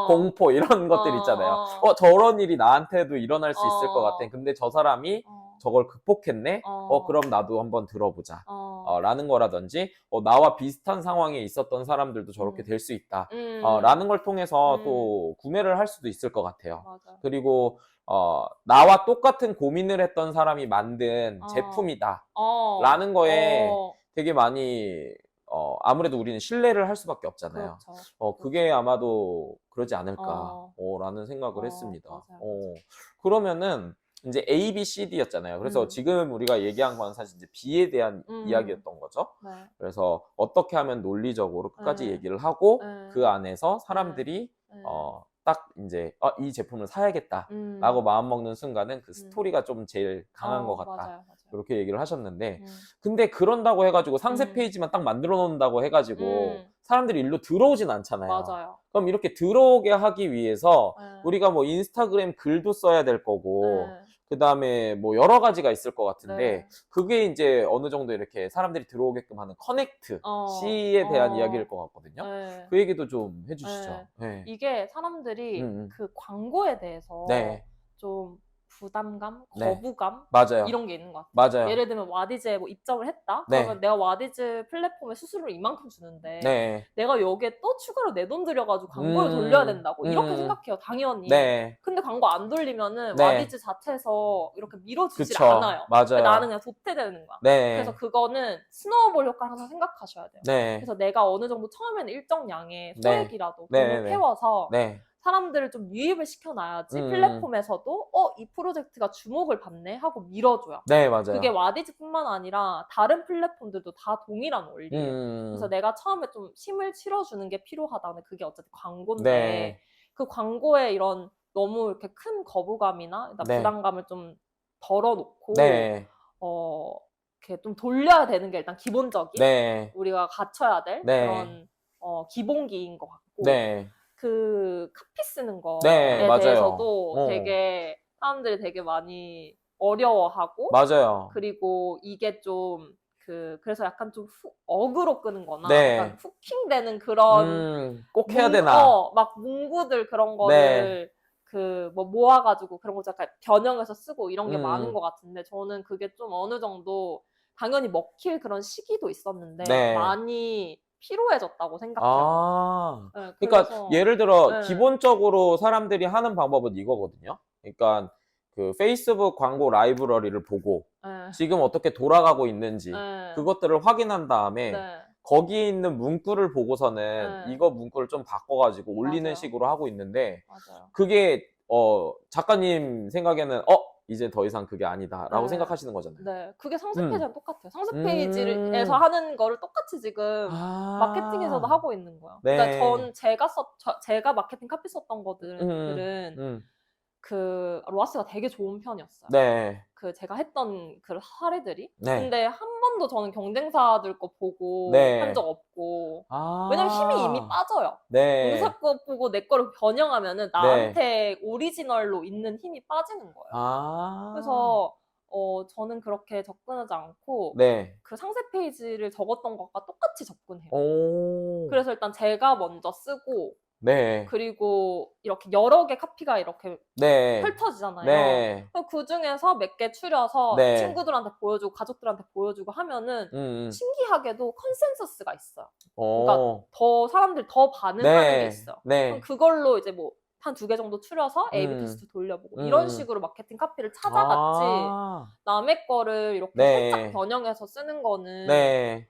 공포 이런 것들 있잖아요. 저런 일이 나한테도 일어날 수 있을 것 같아. 근데 저 사람이 저걸 극복했네? 그럼 나도 한번 들어보자. 라는 거라든지, 나와 비슷한 상황에 있었던 사람들도 저렇게 될 수 있다. 라는 걸 통해서 또 구매를 할 수도 있을 것 같아요.
맞아요.
그리고, 나와 똑같은 고민을 했던 사람이 만든 제품이다. 라는 거에 되게 많이, 아무래도 우리는 신뢰를 할 수밖에 없잖아요.
그렇죠.
그게 아마도 그러지 않을까, 라는 생각을 했습니다. 그러면은, 이제 A, B, C, D였잖아요. 그래서 지금 우리가 얘기한 건 사실 이제 B에 대한 이야기였던 거죠.
네.
그래서 어떻게 하면 논리적으로 끝까지 얘기를 하고 그 안에서 사람들이 딱 이제 이 제품을 사야겠다 라고 마음먹는 순간은 그 스토리가 좀 제일 강한 것 같다.
맞아요.
그렇게 얘기를 하셨는데 근데 그런다고 해가지고 상세 페이지만 딱 만들어 놓는다고 해가지고 사람들이 일로 들어오진 않잖아요.
맞아요.
그럼 이렇게 들어오게 하기 위해서 우리가 뭐 인스타그램 글도 써야 될 거고 그 다음에 뭐 여러 가지가 있을 것 같은데,
네.
그게 이제 어느 정도 이렇게 사람들이 들어오게끔 하는 커넥트, C에 대한 이야기일 것 같거든요.
네.
그 얘기도 좀 해주시죠.
네.
네.
이게 사람들이
음.
그 광고에 대해서
네.
좀 부담감,
네.
거부감
맞아요.
이런 게 있는 것 같아요.
맞아요.
예를 들면 와디즈에 뭐 입점을 했다?
네.
그러면 내가 와디즈 플랫폼에 수수료를 이만큼 주는데
네.
내가 여기에 또 추가로 내 돈 들여가지고 광고를 돌려야 된다고 이렇게 생각해요, 당연히.
네.
근데 광고 안 돌리면은
네.
와디즈 자체에서 이렇게 밀어주질
그쵸.
않아요.
맞아요.
나는 그냥 도태되는 거야.
네.
그래서 그거는 스노우볼 효과를 항상 생각하셔야 돼요.
네.
그래서 내가 어느 정도 처음에는 일정량의
네.
소액이라도
네,
돈을
네.
태워서
네.
사람들을 좀 유입을 시켜놔야지 플랫폼에서도 이 프로젝트가 주목을 받네 하고 밀어줘요.
네, 맞아요.
그게 와디즈뿐만 아니라 다른 플랫폼들도 다 동일한 원리예요. 그래서 내가 처음에 좀 힘을 실어주는 게 필요하다는, 그게 어쨌든 광고인데
네.
그 광고에 이런 너무 이렇게 큰 거부감이나
네.
부담감을 좀 덜어놓고
네.
이렇게 좀 돌려야 되는 게 일단 기본적인
네.
우리가 갖춰야 될
네.
그런 기본기인 것 같고,
네.
그 카피 쓰는 거에
네, 맞아요.
대해서도 되게 사람들이 되게 많이 어려워하고,
맞아요.
그리고 이게 좀 그래서 약간 좀 어그로 끄는 거나
네.
약간 후킹되는 그런
꼭 해야 되나?
막 문구들 그런
네.
거를 뭐 모아가지고 그런 거 약간 변형해서 쓰고 이런 게 많은 것 같은데, 저는 그게 좀 어느 정도 당연히 먹힐 그런 시기도 있었는데
네.
많이 피로해졌다고 생각해요.
아.
네,
그러니까
그래서
예를 들어
네.
기본적으로 사람들이 하는 방법은 이거거든요. 그러니까 그 페이스북 광고 라이브러리를 보고
네.
지금 어떻게 돌아가고 있는지
네.
그것들을 확인한 다음에
네.
거기에 있는 문구를 보고서는
네.
이거 문구를 좀 바꿔가지고 올리는
맞아요.
식으로 하고 있는데,
맞아요.
그게 작가님 생각에는 이제 더 이상 그게 아니다라고
네.
생각하시는 거잖아요.
네, 그게 상세 페이지랑 똑같아요. 상세
음.
페이지에서 하는 거를 똑같이 지금
아.
마케팅에서도 하고 있는 거예요.
네.
그러니까 제가 마케팅 카피 썼던 것들은 그 로아스가 되게 좋은 편이었어요.
네.
제가 했던 그 사례들이.
네.
근데 한 번도 저는 경쟁사들 거 보고
네.
한 적 없고.
아.
왜냐면 힘이 이미 빠져요.
네.
동사 거 보고 내 거를 변형하면은 나한테 오리지널로 있는 힘이 빠지는 거예요.
아.
그래서 저는 그렇게 접근하지 않고
네.
그 상세 페이지를 적었던 것과 똑같이 접근해요.
오.
그래서 일단 제가 먼저 쓰고,
네.
그리고 이렇게 여러 개 카피가 이렇게
네.
펼쳐지잖아요.
네.
그 중에서 몇 개 추려서
네.
친구들한테 보여주고 가족들한테 보여주고 하면은
음.
신기하게도 컨센서스가 있어요. 그러니까
어.
사람들이 더 반응하는 게
네.
있어요.
네.
그럼 그걸로 이제 뭐 한 2개 정도 추려서 A/B 테스트 돌려보고 이런 식으로 마케팅 카피를 찾아갔지,
아.
남의 거를 이렇게
네.
살짝 변형해서 쓰는 거는
네.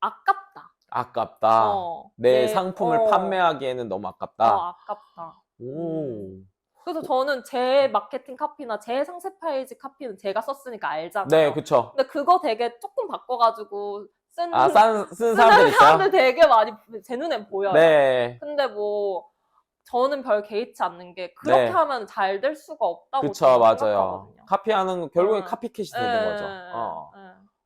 아깝다.
아깝다. 내 상품을
어.
판매하기에는 너무 아깝다.
아깝다.
오.
그래서 저는 제 마케팅 카피나 제 상세 페이지 카피는 제가 썼으니까 알잖아요.
네, 그쵸.
근데 그거 되게 조금 바꿔가지고 쓴
쓴 사람들 있어요?
사람들 되게 많이 제 눈엔 보여요.
네.
근데 뭐 저는 별 개의치 않는 게, 그렇게
네.
하면 잘 될 수가 없다고
그쵸,
저는
맞아요.
생각하거든요.
카피하는 거 결국엔 카피캣이 되는 거죠.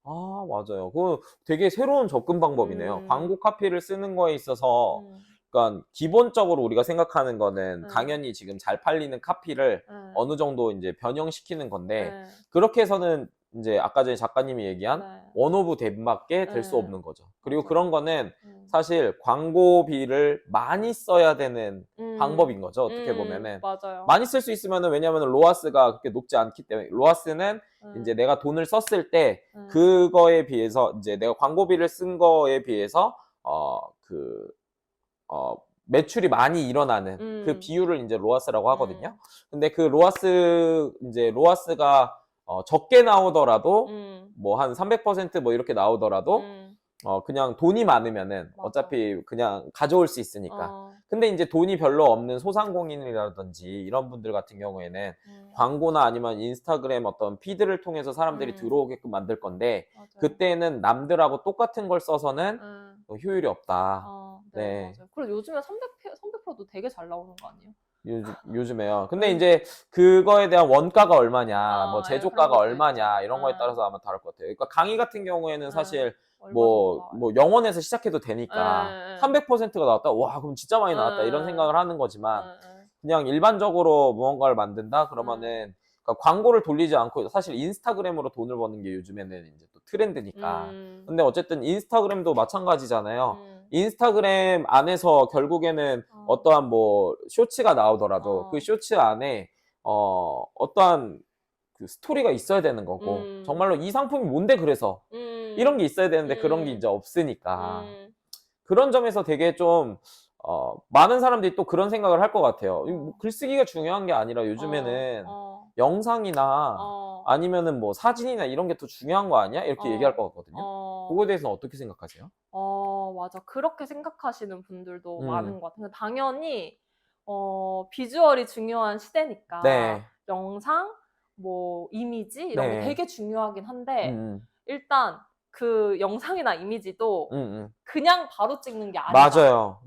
아, 맞아요. 그거 되게 새로운 접근 방법이네요. 광고 카피를 쓰는 거에 있어서, 그러니까 기본적으로 우리가 생각하는 거는 당연히 지금 잘 팔리는 카피를 어느 정도 이제 변형시키는 건데, 그렇게 해서는 이제 아까 전에 작가님이 얘기한 원 오브 댐밖에 될 수 없는 거죠. 그리고
맞아요.
그런 거는 사실 광고비를 많이 써야 되는 방법인 거죠. 어떻게 보면은.
맞아요.
많이 쓸 수 있으면은, 왜냐면은 로아스가 그렇게 높지 않기 때문에, 로아스는 이제 내가 돈을 썼을 때 그거에 비해서 이제 내가 광고비를 쓴 거에 비해서 매출이 많이 일어나는 그 비율을 이제 로아스라고 하거든요. 근데 그 로아스가 적게 나오더라도 뭐 한 300% 뭐 이렇게 나오더라도 그냥 돈이 많으면은
맞아.
어차피 그냥 가져올 수 있으니까. 근데 이제 돈이 별로 없는 소상공인이라든지 이런 분들 같은 경우에는 광고나 아니면 인스타그램 어떤 피드를 통해서 사람들이 들어오게끔 만들 건데,
맞아요.
그때는 남들하고 똑같은 걸 써서는 효율이 없다.
네, 맞아요. 그리고 요즘에 300%도 되게 잘 나오는 거 아니에요?
요즘에요. 근데 이제 그거에 대한 원가가 얼마냐, 뭐 제조가가
그런 것도
얼마냐,
있죠.
이런 거에 따라서 아마 다를 것 같아요. 그러니까 강의 같은 경우에는 사실
얼마
뭐
정도 나와요?
0원에서 시작해도 되니까 300%가 나왔다? 와, 그럼 진짜 많이 나왔다. 이런 생각을 하는 거지만, 그냥 일반적으로 무언가를 만든다? 그러면은 그러니까 광고를 돌리지 않고 사실 인스타그램으로 돈을 버는 게 요즘에는 이제 또 트렌드니까. 근데 어쨌든 인스타그램도 마찬가지잖아요. 인스타그램 안에서 결국에는 어떠한 뭐 쇼츠가 나오더라도 그 쇼츠 안에 어떠한 그 스토리가 있어야 되는 거고 정말로 이 상품이 뭔데 그래서 이런 게 있어야 되는데 그런 게 이제 없으니까 그런 점에서 되게 좀 많은 사람들이 또 그런 생각을 할 것 같아요. 뭐 글쓰기가 중요한 게 아니라 요즘에는 영상이나 아니면은 뭐 사진이나 이런 게 더 중요한 거 아니야? 이렇게 얘기할 것 같거든요. 그거에 대해서는 어떻게 생각하세요?
맞아. 그렇게 생각하시는 분들도 많은
음,
것 같아요. 당연히, 비주얼이 중요한 시대니까,
네,
영상, 뭐, 이미지, 이런 게
네,
되게 중요하긴 한데,
음,
일단, 그 영상이나 이미지도
음, 음.
그냥 바로 찍는 게 아니다.
맞아요.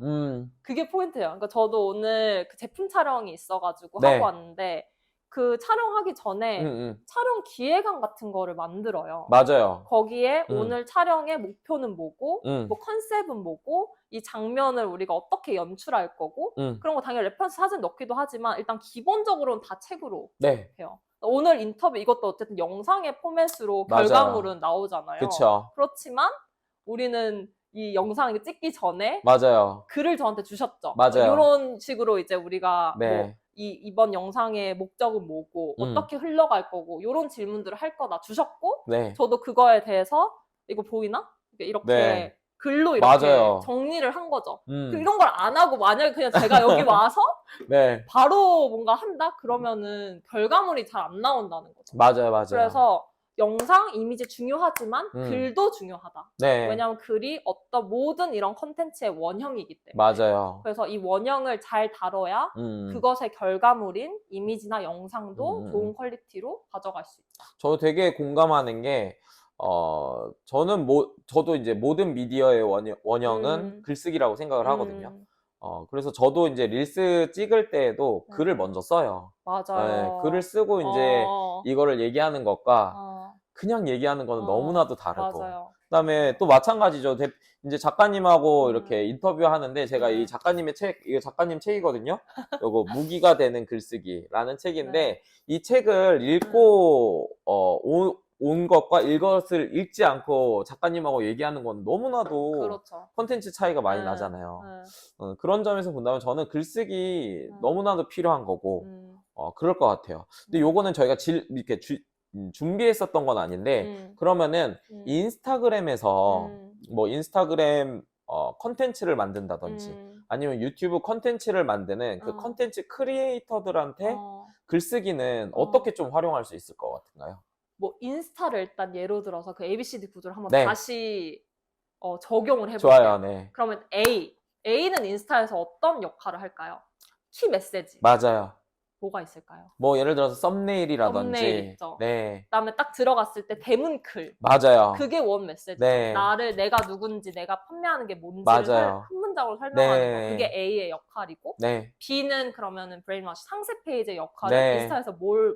그게 포인트예요. 그러니까 저도 오늘 그 제품 촬영이 있어가지고 하고
네,
왔는데, 그 촬영하기
음,
전에
음.
촬영 기획안 같은 거를 만들어요.
맞아요.
거기에
음,
오늘 촬영의 목표는 뭐고,
음,
뭐 컨셉은 뭐고, 이 장면을 우리가 어떻게 연출할 거고,
음.
그런 거 당연히 레퍼런스 사진 넣기도 하지만 일단 기본적으로는 다 책으로
네,
해요. 오늘 인터뷰 이것도 어쨌든 영상의 포맷으로
맞아요.
결과물은 나오잖아요.
그쵸.
그렇지만 우리는 이 영상 찍기 전에
맞아요.
글을 저한테 주셨죠.
맞아요.
이런 식으로 이제 우리가 뭐
네,
이번 영상의 목적은 뭐고
음,
어떻게 흘러갈 거고 이런 질문들을 할 거다 주셨고
네,
저도 그거에 대해서 이거 보이나?
네,
이렇게 글로 이렇게
맞아요.
정리를 한 거죠.
음,
이런 걸 안 하고 만약에 그냥 제가 여기 와서
네,
바로 뭔가 한다? 그러면은 결과물이 잘 안 나온다는 거죠.
맞아요, 맞아요.
그래서 영상, 이미지 중요하지만
음,
글도 중요하다.
네,
왜냐하면 글이 어떤 모든 이런 컨텐츠의 원형이기 때문에.
맞아요.
그래서 이 원형을 잘 다뤄야
음,
그것의 결과물인 이미지나 영상도
음.
좋은 퀄리티로 가져갈 수 있다.
저 되게 공감하는 게, 저도 이제 모든 미디어의 원형은
음,
글쓰기라고 생각을 하거든요.
음,
그래서 저도 이제 릴스 찍을 때에도
네,
글을 먼저 써요. 예, 글을
맞아요.
쓰고 이제
어,
이거를 얘기하는 것과
어,
그냥 얘기하는 거는 너무나도 다르고.
맞아요.
그다음에
맞아요.
또 마찬가지죠. 이제 작가님하고 이렇게
음,
인터뷰 하는데 제가 이
네,
작가님의 책, 이거 작가님 책이거든요. 요거 무기가 되는 글쓰기라는
네,
책인데 이 책을
음,
읽고 온 것과 이것을 읽지 않고 작가님하고 얘기하는 건 너무나도
그렇죠.
컨텐츠 차이가 많이
네,
나잖아요.
네,
그런 점에서 본다면 저는 글쓰기
네,
너무나도 필요한 거고
음,
그럴 것 같아요. 근데
네,
요거는 저희가 이렇게 준비했었던 건 아닌데
음,
그러면은
음,
인스타그램에서
음,
뭐 인스타그램 컨텐츠를 만든다든지
음,
아니면 유튜브 컨텐츠를 만드는 그
어,
컨텐츠 크리에이터들한테
어,
글쓰기는
어.
어떻게 좀 활용할 수 있을 것 같은가요?
뭐 인스타를 일단 예로 들어서 그 ABCD 구조를 한번
네,
다시 적용을
좋아요.
해볼게요.
네,
그러면 A는 인스타에서 어떤 역할을 할까요? 키 메시지.
맞아요.
뭐가 있을까요?
뭐 예를 들어서
썸네일
썸네일이라든지
있죠.
네,
그다음에 딱 들어갔을 때 대문클.
맞아요.
그게 원 메시지죠.
네,
내가 누군지, 내가 판매하는 게 뭔지를
맞아요.
한 문장으로 설명하는 거. 그게
네,
A의 역할이고,
네,
B는 그러면은 브레인워시 상세 페이지의 역할을
네.
인스타에서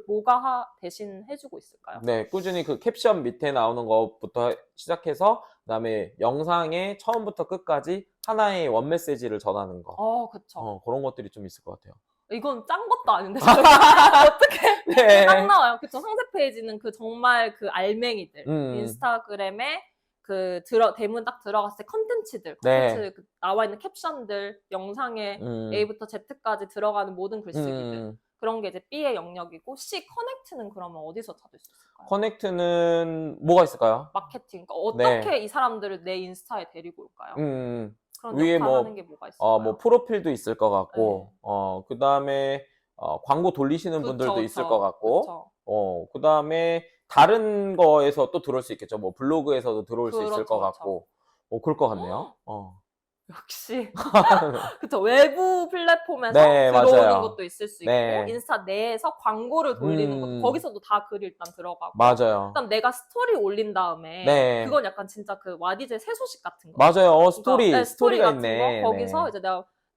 뭐가 대신 해주고 있을까요?
네, 꾸준히 그 캡션 밑에 나오는 것부터 시작해서 그다음에 영상의 처음부터 끝까지 하나의 원 메시지를 전하는 거.
그쵸.
그런 것들이 좀 있을 것 같아요.
이건 짠 것도 아닌데, 어떻게 이게 딱
네.
나와요. 그쵸. 상세 페이지는 그 정말 그 알맹이들.
음,
인스타그램에 대문 딱 들어갔을 때
네.
컨텐츠 나와 있는 캡션들, 영상에
음,
A부터 Z까지 들어가는 모든 글쓰기들.
음.
그런 게 이제 B의 영역이고, C 커넥트는 그러면 어디서 찾을 수 있을까요?
커넥트는 뭐가 있을까요?
마케팅. 그러니까
네.
어떻게 이 사람들을 내 인스타에 데리고 올까요? 그런
위에
역할 하는
뭐,
게 뭐가
뭐
있을까요?
프로필도 있을 것
네.
같고, 그 다음에 광고 돌리시는
그쵸,
분들도 있을 것
그쵸,
같고,
그쵸.
그 다음에 다른 거에서 또 들어올 수 있겠죠. 뭐 블로그에서도 들어올 수 있을 것
그렇죠, 그쵸.
같고, 그럴 것 같네요.
역시 그쵸. 외부 플랫폼에서
네,
들어오는
맞아요.
것도 있을 수 있고
네,
인스타 내에서 광고를 돌리는 것도
음,
거기서도 다 글이 일단 들어가고
맞아요.
그다음 내가 스토리 올린 다음에
네,
그건 약간 진짜 그 와디즈의 새 소식 같은 거죠.
맞아요.
그러니까 스토리
스토리가
같은 거
있네.
거기서
네.
이제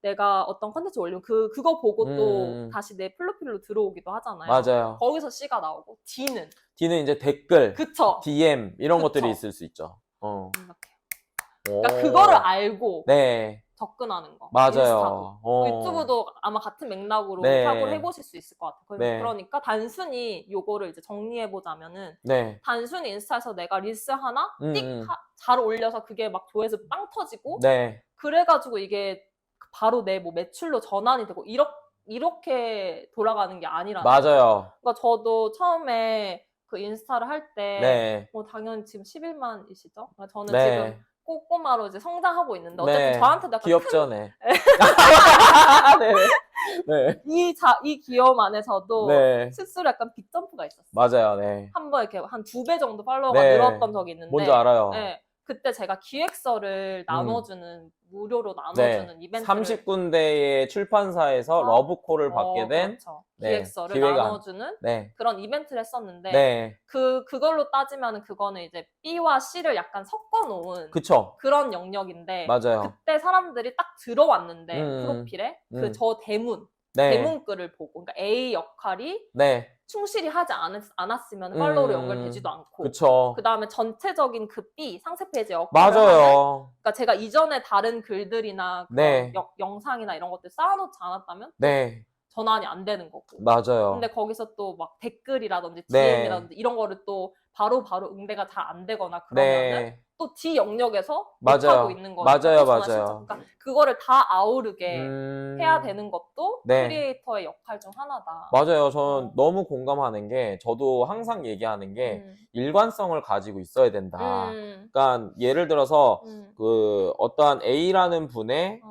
내가 어떤 컨텐츠 올리면 그거 보고 또
음,
다시 내 프로필로 들어오기도 하잖아요.
맞아요.
거기서 C가 나오고 D는
D는 이제 댓글,
그쵸,
DM, 이런 것들이
그쵸.
있을 수 있죠.
생각해요. 그러니까 그거를
오,
알고
네.
접근하는 거.
맞아요.
인스타도.
어.
유튜브도 아마 같은 맥락으로
네.
사고를 해보실 수 있을 것 같아요.
네.
그러니까 단순히 요거를 이제 정리해보자면은
네.
단순히 인스타에서 내가 릴스 하나
음.
잘 올려서 그게 막 조회수 빵 터지고
네.
그래가지고 이게 바로 내 뭐 매출로 전환이 되고 이렇게 돌아가는 게 아니라는 거죠.
맞아요.
그러니까 저도 처음에 그 인스타를 할 때
네.
뭐 당연히 지금 11만이시죠? 그러니까 저는
네.
지금 꼬꼬마로 이제 성장하고 있는데 어쨌든
네.
저한테도 약간
귀엽죠, 네. 네. 네.
이 기업 안에서도
네.
스스로 약간 빅점프가 있었어요.
맞아요, 네.
한번 이렇게 한 2배 정도 팔로워가
네.
늘었던 적이 있는데
뭔지 알아요.
네, 그때 제가 기획서를 나눠주는 무료로
네.
나눠주는 이벤트를
30군데의 출판사에서 러브콜을 받게 된
그렇죠.
네,
기획서를
기획안.
나눠주는
네.
그런 이벤트를 했었는데
네.
그걸로 따지면 그거는 이제 B와 C를 약간 섞어놓은
그쵸.
그런 영역인데
맞아요.
그때 사람들이 딱 들어왔는데 프로필에
음.
저 대문
네.
대문글을 보고 그러니까 A 역할이
네.
충실히 하지 않았으면 팔로우로 연결되지도 않고
그쵸.
그 다음에 전체적인 그 B 상세 페이지 역할을
맞아요.
하는 그러니까 제가 이전에 다른 글들이나 그런
네.
영상이나 이런 것들 쌓아놓지 않았다면
네.
전환이 안 되는 거고
맞아요.
근데 거기서 또 막 댓글이라든지
네.
DM이라든지 이런 거를 또 바로바로 응대가 잘 안 되거나 그러면은
네.
또 D 영역에서
맞아요.
못하고 있는 거예요.
맞아요,
또 전화
맞아요.
신청. 그러니까 그거를 다 아우르게 해야 되는 것도
네.
크리에이터의 역할 중 하나다.
맞아요. 저는 너무 공감하는 게 저도 항상 얘기하는 게 일관성을 가지고 있어야 된다. 그러니까 예를 들어서 그 어떠한 A라는 분의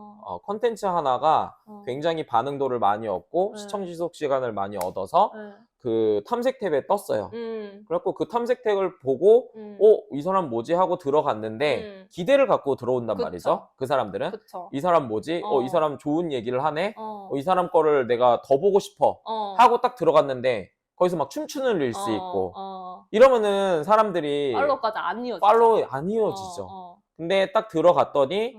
컨텐츠 하나가 굉장히 반응도를 많이 얻고 시청 지속 시간을 많이 얻어서 그 탐색 탭에 떴어요. 그래갖고 그 탐색 탭을 보고 이 사람 뭐지 하고 들어갔는데 기대를 갖고 들어온단
그쵸.
말이죠. 그 사람들은
그쵸.
이 사람 뭐지? 이 사람 좋은 얘기를 하네. 이 사람 거를 내가 더 보고 싶어 하고 딱 들어갔는데 거기서 막 춤추는 릴스 있고 이러면은 사람들이
팔로우까지 안 이어지죠.
팔로우 안 이어지죠. 근데 딱 들어갔더니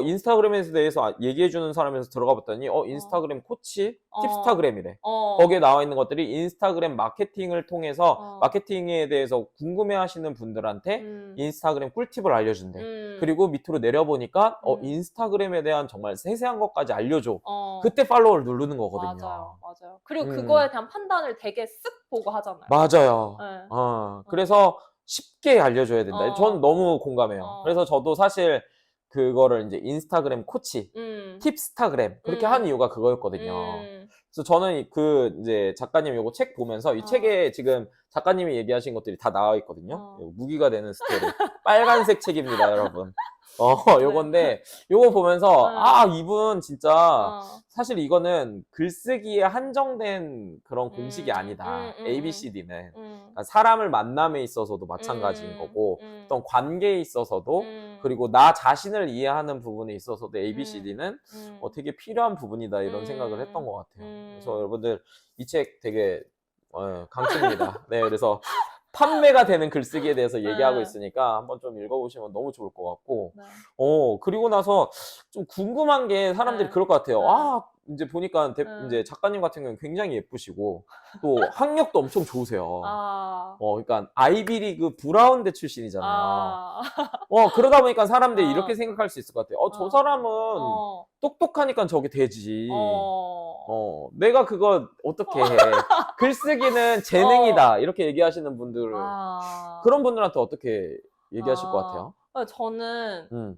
인스타그램에 대해서 얘기해주는 사람에서 들어가 봤더니 인스타그램 코치 팁스타그램이래. 거기에 나와 있는 것들이 인스타그램 마케팅을 통해서 마케팅에 대해서 궁금해하시는 분들한테 인스타그램 꿀팁을 알려준대. 그리고 밑으로 내려보니까 인스타그램에 대한 정말 세세한 것까지 알려줘. 그때 팔로우를 누르는 거거든요.
맞아요. 그리고 그거에 대한 판단을 되게 쓱 보고 하잖아요.
맞아요.
네.
그래서 쉽게 알려줘야 된다. 전 너무 공감해요. 그래서 저도 사실 그거를 이제 인스타그램 코치, 팁스타그램 그렇게 한 이유가 그거였거든요. 그래서 저는 그 이제 작가님 요거 책 보면서 이 책에 지금 작가님이 얘기하신 것들이 다 나와 있거든요. 무기가 되는 스토리. 빨간색 책입니다, 여러분. 요건데 요거 보면서 이분 진짜 사실 이거는 글쓰기에 한정된 그런 공식이 아니다. ABCD는 그러니까 사람을 만남에 있어서도 마찬가지인 거고 어떤 관계에 있어서도 그리고 나 자신을 이해하는 부분에 있어서도 ABCD는 되게 필요한 부분이다 이런 생각을 했던 것 같아요. 그래서 여러분들 이 책 되게 강추입니다. 네, 그래서 판매가 되는 글쓰기에 대해서 얘기하고 있으니까 한번 좀 읽어보시면 너무 좋을 것 같고 그리고 나서 좀 궁금한 게 사람들이 그럴 것 같아요. 이제 보니까 이제 작가님 같은 경우는 굉장히 예쁘시고 또 학력도 엄청 좋으세요. 그러니까 아이비리그 브라운대 출신이잖아요. 그러다 보니까 사람들이 이렇게 생각할 수 있을 것 같아요. 저 사람은 똑똑하니까 저게 되지. 내가 그거 어떻게 해. 글쓰기는 재능이다. 이렇게 얘기하시는 분들, 그런 분들한테 어떻게 얘기하실 것 같아요?
저는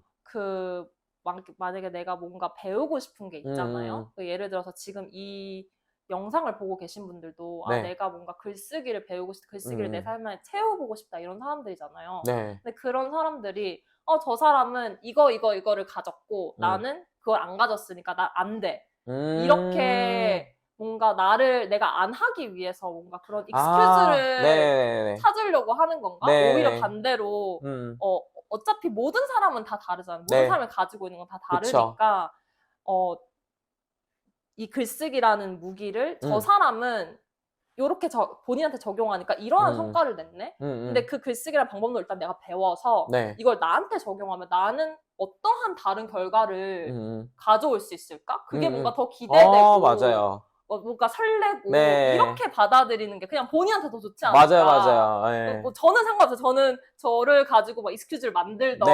만약에 내가 뭔가 배우고 싶은 게 있잖아요. 예를 들어서 지금 이 영상을 보고 계신 분들도 내가 뭔가 글쓰기를 배우고 싶다, 글쓰기를 내 삶에 채워보고 싶다 이런 사람들이잖아요. 근데 그런 사람들이 저 사람은 이거를 가졌고 나는 그걸 안 가졌으니까 나 안 돼. 이렇게 뭔가 내가 안 하기 위해서 뭔가 그런 익스큐즈를 찾으려고 하는 건가? 오히려 반대로 어차피 모든 사람은 다 다르잖아요. 모든 사람이 가지고 있는 건 다 다르니까 이 글쓰기라는 무기를 저 사람은 요렇게 본인한테 적용하니까 이러한 성과를 냈네? 근데 그 글쓰기라는 방법도 일단 내가 배워서 이걸 나한테 적용하면 나는 어떠한 다른 결과를 가져올 수 있을까? 그게 뭔가 더 기대되고
맞아요.
뭔가 설레고 이렇게 받아들이는 게 그냥 본인한테 더 좋지 않을까?
맞아요.
저는 상관없어요. 저는 저를 가지고 막 익스큐즈를 만들던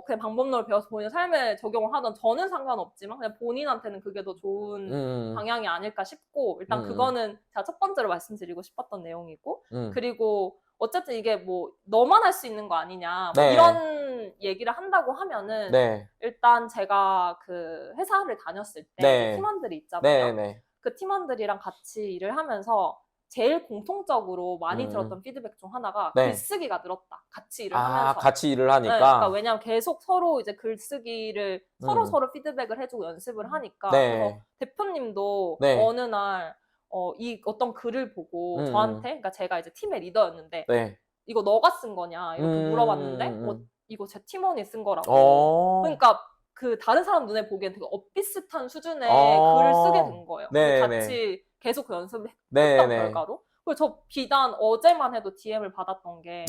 그냥 방법론을 배워서 본인 삶에 적용을 하던 저는 상관없지만 그냥 본인한테는 그게 더 좋은 방향이 아닐까 싶고 일단 그거는 제가 첫 번째로 말씀드리고 싶었던 내용이고 그리고 어쨌든 이게 뭐 너만 할 수 있는 거 아니냐 뭐
네.
이런 얘기를 한다고 하면은
네.
일단 제가 그 회사를 다녔을 때
네.
팀원들이 있잖아요.
네. 네.
그 팀원들이랑 같이 일을 하면서 제일 공통적으로 많이 들었던 피드백 중 하나가
네.
글쓰기가 늘었다. 같이 일을
아,
하면서.
같이 일을
네,
하니까.
그러니까 왜냐면 계속 서로 이제 글쓰기를 서로 피드백을 해주고 연습을 하니까.
네.
그래서 대표님도
네.
어느 날 이 어떤 글을 보고 저한테, 그러니까 제가 이제 팀의 리더였는데
네.
이거 너가 쓴 거냐 이렇게 물어봤는데 이거 제 팀원이 쓴 거라고. 그러니까 그 다른 사람 눈에 보기엔 되게 엇비슷한 수준의 글을 쓰게 된 거예요.
네,
같이 계속 그 연습을
네,
했던
네.
결과로. 그리고 저 비단 어제만 해도 DM을 받았던 게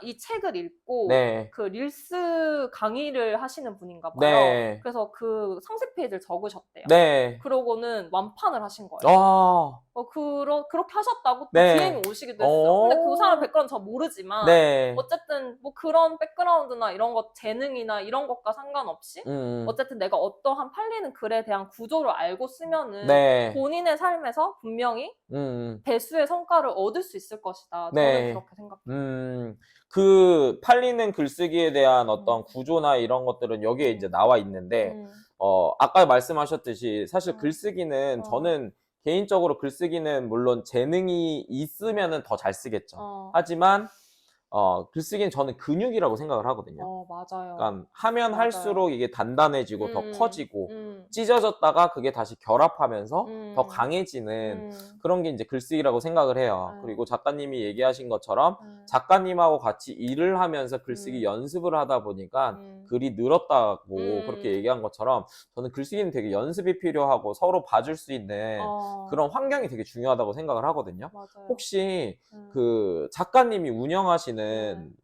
이 책을 읽고
네.
그 릴스 강의를 하시는 분인가 봐요.
네.
그래서 그 상세 페이지를 적으셨대요.
네.
그러고는 완판을 하신 거예요. 그렇게 하셨다고
네.
DM이 오시기도 했어요. 근데 그 사람 백그라운드 저 모르지만
네.
어쨌든 뭐 그런 백그라운드나 이런 것 재능이나 이런 것과 상관없이 어쨌든 내가 어떠한 팔리는 글에 대한 구조를 알고 쓰면은
네.
본인의 삶에서 분명히 배수의 성과를 얻을 수 있을 것이다.
네.
저는 그렇게 생각해요.
그 팔리는 글쓰기에 대한 어떤 구조나 이런 것들은 여기에 이제 나와 있는데 아까 말씀하셨듯이 사실 글쓰기는 저는 개인적으로 글쓰기는 물론 재능이 있으면은 더 잘 쓰겠죠. 하지만 글쓰기는 저는 근육이라고 생각을 하거든요.
맞아요.
그러니까 하면
맞아요.
할수록 이게 단단해지고 더 커지고 찢어졌다가 그게 다시 결합하면서 더 강해지는 그런 게 이제 글쓰기라고 생각을 해요. 그리고 작가님이 얘기하신 것처럼 작가님하고 같이 일을 하면서 글쓰기 연습을 하다 보니까 글이 늘었다고 그렇게 얘기한 것처럼 저는 글쓰기는 되게 연습이 필요하고 서로 봐줄 수 있는 그런 환경이 되게 중요하다고 생각을 하거든요.
맞아요.
혹시 그 작가님이 운영하시는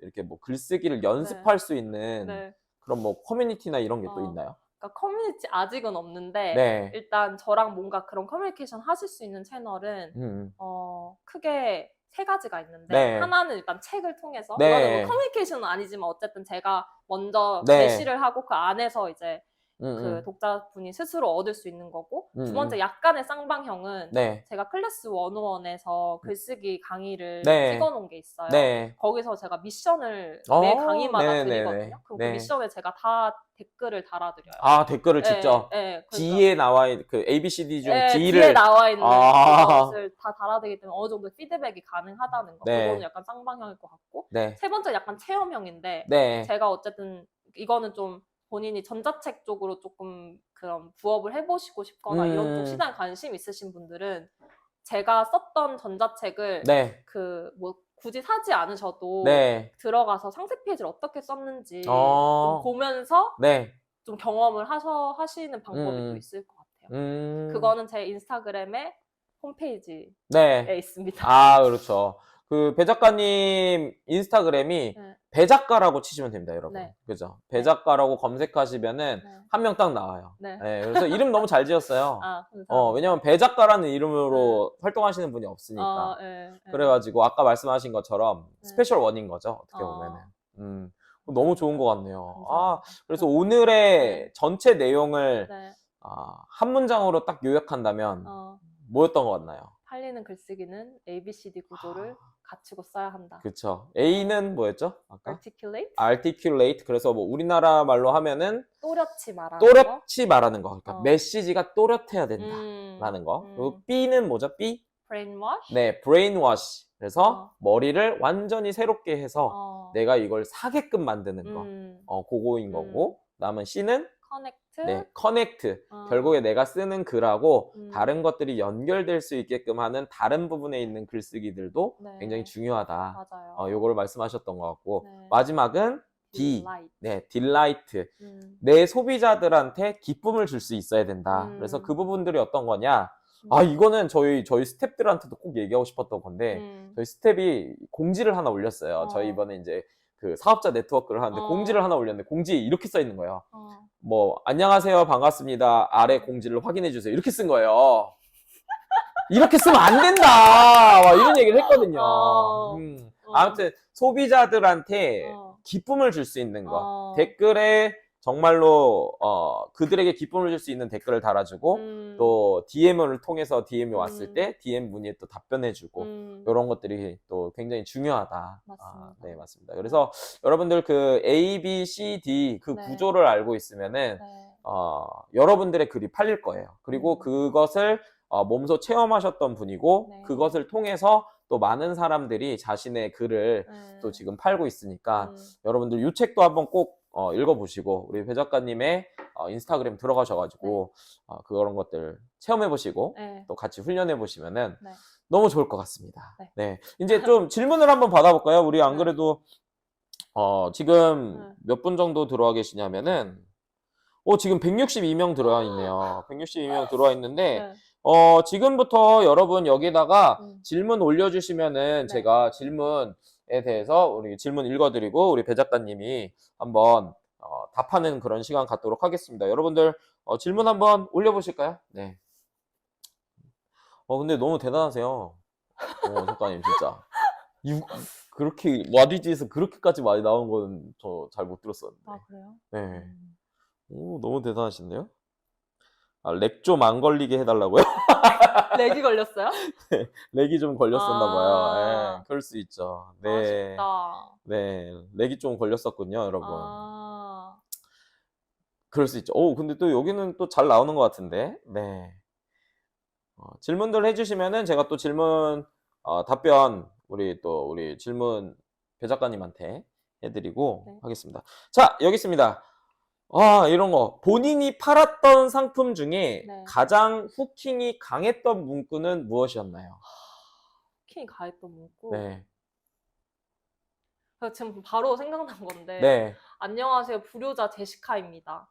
이렇게 뭐 글쓰기를 연습할 수 있는 그런 뭐 커뮤니티나 이런 게 또 있나요?
그러니까 커뮤니티 아직은 없는데 일단 저랑 뭔가 그런 커뮤니케이션 하실 수 있는 채널은 크게 3가지가 있는데 하나는 일단 책을 통해서 이거는 뭐 커뮤니케이션은 아니지만 어쨌든 제가 먼저 게시를 하고 그 안에서 이제 그 독자분이 스스로 얻을 수 있는 거고 두 번째 약간의 쌍방형은 제가 클래스 101에서 글쓰기 강의를 찍어놓은 게 있어요. 거기서 제가 미션을 매 강의마다 드리거든요. 그럼 그 미션에 제가 다 댓글을 달아드려요.
아, 댓글을 직접?
그러니까
D에 나와 있는 그 ABCD 중 D를
D에 나와 있는 그것을 다 달아드리기 때문에 어느 정도 피드백이 가능하다는 거. 그거는 약간 쌍방형일 것 같고 세 번째 약간 체험형인데 제가 어쨌든 이거는 좀 본인이 전자책 쪽으로 조금 그런 부업을 해보시고 싶거나 이런 쪽 시장에 관심 있으신 분들은 제가 썼던 전자책을 그 뭐 굳이 사지 않으셔도 들어가서 상세 페이지를 어떻게 썼는지 좀 보면서 좀 경험을 하시는 방법이 또 있을 것 같아요. 그거는 제 인스타그램의 홈페이지에 있습니다.
아, 그렇죠. 그 배 작가님 인스타그램이 배 작가라고 치시면 됩니다, 여러분. 그죠? 배 작가라고 검색하시면은 한 명 딱 나와요. 그래서 이름 너무 잘 지었어요. 왜냐면 배 작가라는 이름으로 활동하시는 분이 없으니까. 그래가지고 아까 말씀하신 것처럼 스페셜 원인 거죠, 어떻게 보면은. 너무 좋은 것 같네요. 그래서 오늘의 전체 내용을 한 문장으로 딱 요약한다면 뭐였던 것 같나요?
팔리는 글쓰기는 ABCD 구조를 갖추고 써야 한다.
그쵸. A는 뭐였죠? 아까?
articulate.
그래서 뭐 우리나라 말로 하면은
또렷이 말하는
또렷이 말하는 거. 그러니까 메시지가 또렷해야 된다라는 거. 그리고 B는 뭐죠? B?
brainwash.
brainwash. 그래서 머리를 완전히 새롭게 해서 내가 이걸 사게끔 만드는 거. 그거인 거고. 그다음은 C는 connect. 결국에 내가 쓰는 글하고 다른 것들이 연결될 수 있게끔 하는 다른 부분에 있는 글쓰기들도 굉장히 중요하다.
맞아요.
요거를 말씀하셨던 것 같고 마지막은 D. delight. 내 소비자들한테 기쁨을 줄 수 있어야 된다. 그래서 그 부분들이 어떤 거냐? 이거는 저희 스태프들한테도 꼭 얘기하고 싶었던 건데 저희 스태프이 공지를 하나 올렸어요. 저희 이번에 이제 그 사업자 네트워크를 하는데 공지를 하나 올렸는데 공지에 이렇게 써 있는 거예요. 뭐 안녕하세요, 반갑습니다. 아래 공지를 확인해 주세요. 이렇게 쓴 거예요. 이렇게 쓰면 안 된다. 막 이런 얘기를 했거든요. 아무튼 소비자들한테 기쁨을 줄 수 있는 거.
어.
댓글에 정말로 그들에게 기쁨을 줄 수 있는 댓글을 달아주고 또 DM을 통해서 DM이 왔을 때 DM 문의에 또 답변해주고 이런 것들이 또 굉장히 중요하다.
맞습니다.
네, 맞습니다. 그래서 여러분들 그 A, B, C, D 그
네.
구조를 알고 있으면은
네.
여러분들의 글이 팔릴 거예요. 그리고
음.
그것을 몸소 체험하셨던 분이고
네.
그것을 통해서 또 많은 사람들이 자신의 글을 또 지금 팔고 있으니까 여러분들 이 책도 한번 꼭 읽어보시고 우리 배 작가님의 인스타그램 들어가셔가지고 그런 것들 체험해보시고
네.
또 같이 훈련해보시면은
네.
너무 좋을 것 같습니다.
네.
네. 이제 좀 질문을 한번 받아볼까요? 우리 안
네.
그래도 지금
네.
몇 분 정도 들어와 계시냐면은 지금 162명 들어와 있네요. 162명 들어와 있는데
네.
지금부터 여러분 여기다가
음.
질문 올려주시면은
네.
제가 질문에 대해서 우리 질문 읽어드리고 우리 배 작가님이 한번 답하는 그런 시간 갖도록 하겠습니다. 여러분들 질문 한번 올려보실까요? 네. 근데 너무 대단하세요. 작가님 진짜. 그렇게 와디지에서 그렇게까지 많이 나온 건 저 잘 못 들었었는데.
아, 그래요?
네. 오, 너무 대단하신데요? 렉 좀 안 걸리게 해달라고요?
렉이 걸렸어요?
네, 렉이 좀 걸렸었나봐요. 네, 그럴 수 있죠. 네.
아쉽다.
네, 렉이 좀 걸렸었군요, 여러분.
아.
그럴 수 있죠. 근데 또 여기는 또 잘 나오는 것 같은데. 네. 질문들 해주시면은 제가 또 질문, 답변, 우리 질문 배 작가님한테 해드리고
네.
하겠습니다. 자, 여기 있습니다. 이런 거. 본인이 팔았던 상품 중에
네.
가장 후킹이 강했던 문구는 무엇이었나요?
킹이 가했던 문구.
네.
지금 바로 생각난 건데.
네.
안녕하세요, 불효자 제시카입니다.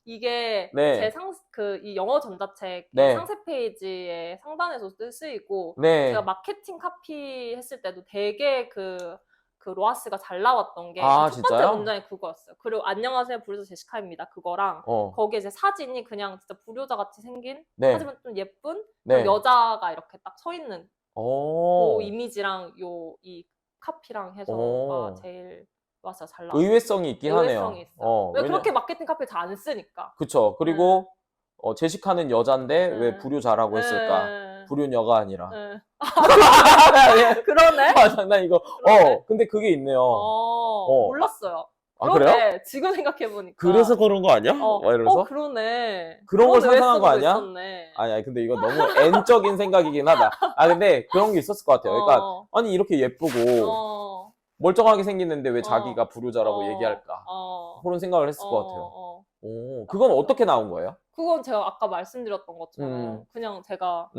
이게
네.
제 이 영어 전자책
네.
상세 페이지에 상단에서 쓰이고
네.
제가 마케팅 카피 했을 때도 되게 그 로아스가 잘 나왔던 게
아,
첫 번째
진짜요?
문장이 그거였어요. 그리고 안녕하세요, 불효자 제시카입니다. 그거랑 거기에 이제 사진이 그냥 진짜 불효자 같이 생긴
네.
하지만 좀 예쁜
네.
여자가 이렇게 딱 서 있는
오.
그 이미지랑 이 카피랑 해서가 제일 로아스가 잘 나왔어요.
의외성이 있긴
의외성이
하네요.
있어요. 왜
왜냐-
그렇게 마케팅 카피를 잘 안 쓰니까.
그쵸. 그리고 제시카는 여잔데 왜
네.
불효자라고 했을까?
네.
불효녀가 아니라.
네.
예.
그러네.
장난 이거.
그러네.
근데 그게 있네요.
몰랐어요.
아,
그러네.
그래요?
지금 생각해보니까.
그래서 그런 거 아니야? 막 이러면서?
그러네.
그런 걸
그런
상상한 거
의외성도
아니야?
있었네.
아니, 근데 이거 너무 N적인 생각이긴 하다. 근데 그런 게 있었을 것 같아요. 그러니까, 아니, 이렇게 예쁘고, 멀쩡하게 생기는데 왜 자기가 불효자라고 얘기할까? 그런 생각을 했을 것 같아요. 그건 어떻게 나온 거예요?
그건 제가 아까 말씀드렸던 것처럼 그냥 제가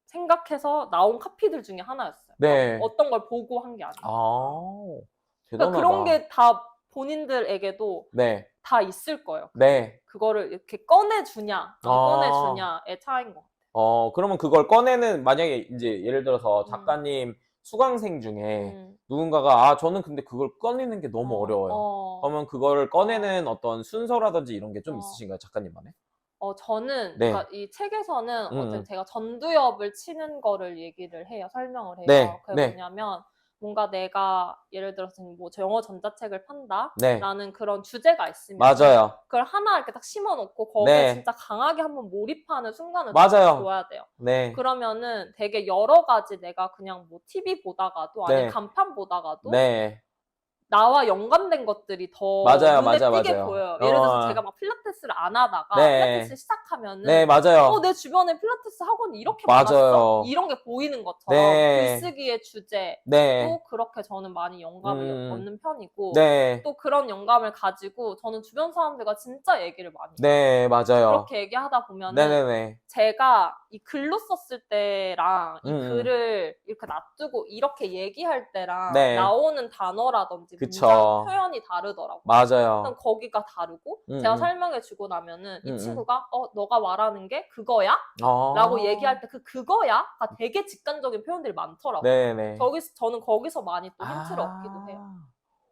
생각해서 나온 카피들 중에 하나였어요.
네.
어떤 걸 보고 한 게 아니에요.
대단하다.
그러니까 그런 게 다 본인들에게도
네.
다 있을 거예요.
네.
그거를 이렇게 꺼내주냐, 안 꺼내주냐의 차이인 것 같아요.
그러면 그걸 꺼내는, 만약에 이제 예를 들어서 작가님 수강생 중에 누군가가, 저는 근데 그걸 꺼내는 게 너무 어려워요. 그러면 그거를 꺼내는 어떤 순서라든지 이런 게 좀 있으신가요, 작가님만의?
저는,
네.
그러니까 이 책에서는 어쨌든 제가 전두엽을 치는 거를 얘기를 해요. 설명을 해요.
네.
그게
네.
뭐냐면, 뭔가 내가 예를 들어서 뭐 영어 전자책을 판다?
네.
라는 그런 주제가 있으면
맞아요.
그걸 하나 이렇게 딱 심어놓고 거기에
네.
진짜 강하게 한번 몰입하는 순간을
맞아요.
줘야 돼요.
네.
그러면은 되게 여러 가지 내가 그냥 뭐 TV 보다가도 아니면
네.
간판 보다가도
네.
나와 연관된 것들이 더
맞아요,
눈에
맞아요,
띄게
맞아요.
보여요. 예를 들어서 제가 막 필라테스를 안 하다가
네.
필라테스를 시작하면은
네, 맞아요.
내 주변에 필라테스 학원이 이렇게
맞아요.
많았어. 이런 게 보이는 것처럼
네.
글쓰기의 주제도
네.
그렇게 저는 많이 영감을 얻는 편이고
네.
또 그런 영감을 가지고 저는 주변 사람들과 진짜 얘기를 많이 해요.
네, 맞아요.
그렇게 얘기하다 보면은
네네네.
제가 이 글로 썼을 때랑 이
음.
글을 이렇게 놔두고 이렇게 얘기할 때랑
네.
나오는 단어라든지
그쵸.
문장 표현이 다르더라고요.
맞아요.
그럼 거기가 다르고 제가 설명해주고 나면은 이 친구가 너가 말하는 게 그거야? 라고 얘기할 때 그거야가 되게 직관적인 표현들이 많더라고요.
네네.
저는 거기서 많이 또 힌트를 얻기도 해요.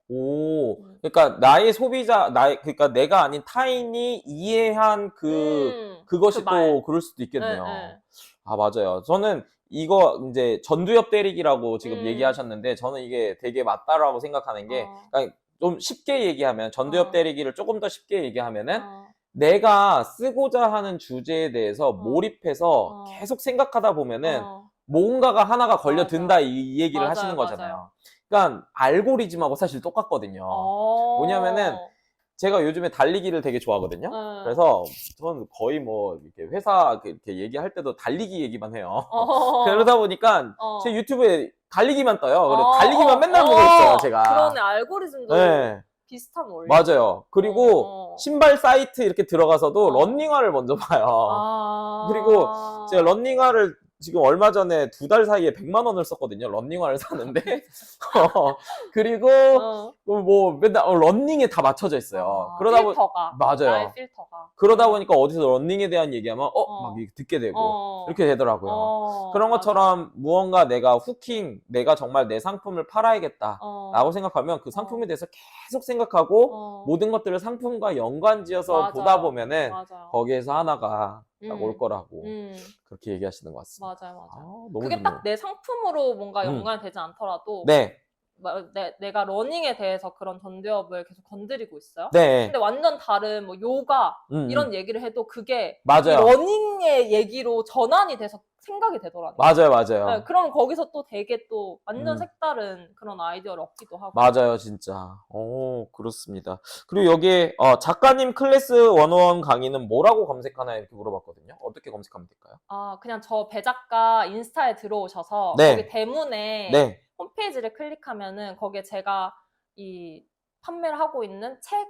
오, 그러니까 나의 소비자, 그러니까 내가 아닌 타인이 이해한 그것이
그 말.
또 그럴 수도 있겠네요.
네, 네.
맞아요. 저는 이거 이제 전두엽 때리기라고 지금
음.
얘기하셨는데 저는 이게 되게 맞다라고 생각하는 게
어.
그러니까 좀 쉽게 얘기하면 전두엽
어.
때리기를 조금 더 쉽게 얘기하면은
어.
내가 쓰고자 하는 주제에 대해서 몰입해서
어.
계속 생각하다 보면은
어.
뭔가가 하나가 걸려든다
맞아.
이 얘기를 하시는
맞아요.
거잖아요. 그러니까 알고리즘하고 사실 똑같거든요. 뭐냐면은 제가 요즘에 달리기를 되게 좋아하거든요.
응.
그래서 저는 거의 뭐 이렇게 회사 이렇게 얘기할 때도 달리기 얘기만 해요.
어.
그러다 보니까
어.
제 유튜브에 달리기만 떠요. 그래서
어.
달리기만 맨날 보고 있어요, 제가.
그러네. 알고리즘도
네.
비슷한 원리.
맞아요. 그리고
어.
신발 사이트 이렇게 들어가서도
어.
러닝화를 먼저 봐요.
아.
그리고 제가 러닝화를 지금 얼마 전에 2달 사이에 100만 원을 썼거든요. 러닝화를 사는데. 그리고
어.
뭐 맨날 러닝에 다 맞춰져 있어요.
아,
그러다
필터가.
맞아요.
나의 필터가.
그러다 보니까 어디서 러닝에 대한 얘기하면 막 이렇게 듣게 되고
어.
이렇게 되더라고요. 그런 것처럼 무언가 내가 후킹, 내가 정말 내 상품을 팔아야겠다라고 생각하면 그 상품에 대해서 계속 생각하고 모든 것들을 상품과 연관지어서 보다 보면은
맞아요.
거기에서 하나가 딱 올 거라고 그렇게 얘기하시는 것 같습니다.
맞아요.
아, 너무
그게
좋네요.
딱 내 상품으로 뭔가
음.
연관이 되지 않더라도
네,
내가 러닝에 대해서 그런 전두엽을 계속 건드리고 있어요.
네,
근데 완전 다른 뭐 요가 이런
음.
얘기를 해도 그게 이
맞아요.
러닝의 얘기로 전환이 돼서 생각이 되더라고요.
맞아요, 맞아요.
네, 그럼 거기서 또 되게 또 완전
음.
색다른 그런 아이디어를 얻기도 하고.
맞아요, 진짜. 오, 그렇습니다. 그리고 여기에 작가님 클래스 101 강의는 뭐라고 검색하나 이렇게 물어봤거든요. 어떻게 검색하면 될까요?
아, 그냥 저 배작가 인스타에 들어오셔서
네.
거기 대문에
네.
홈페이지를 클릭하면은 거기에 제가 이 판매를 하고 있는 책,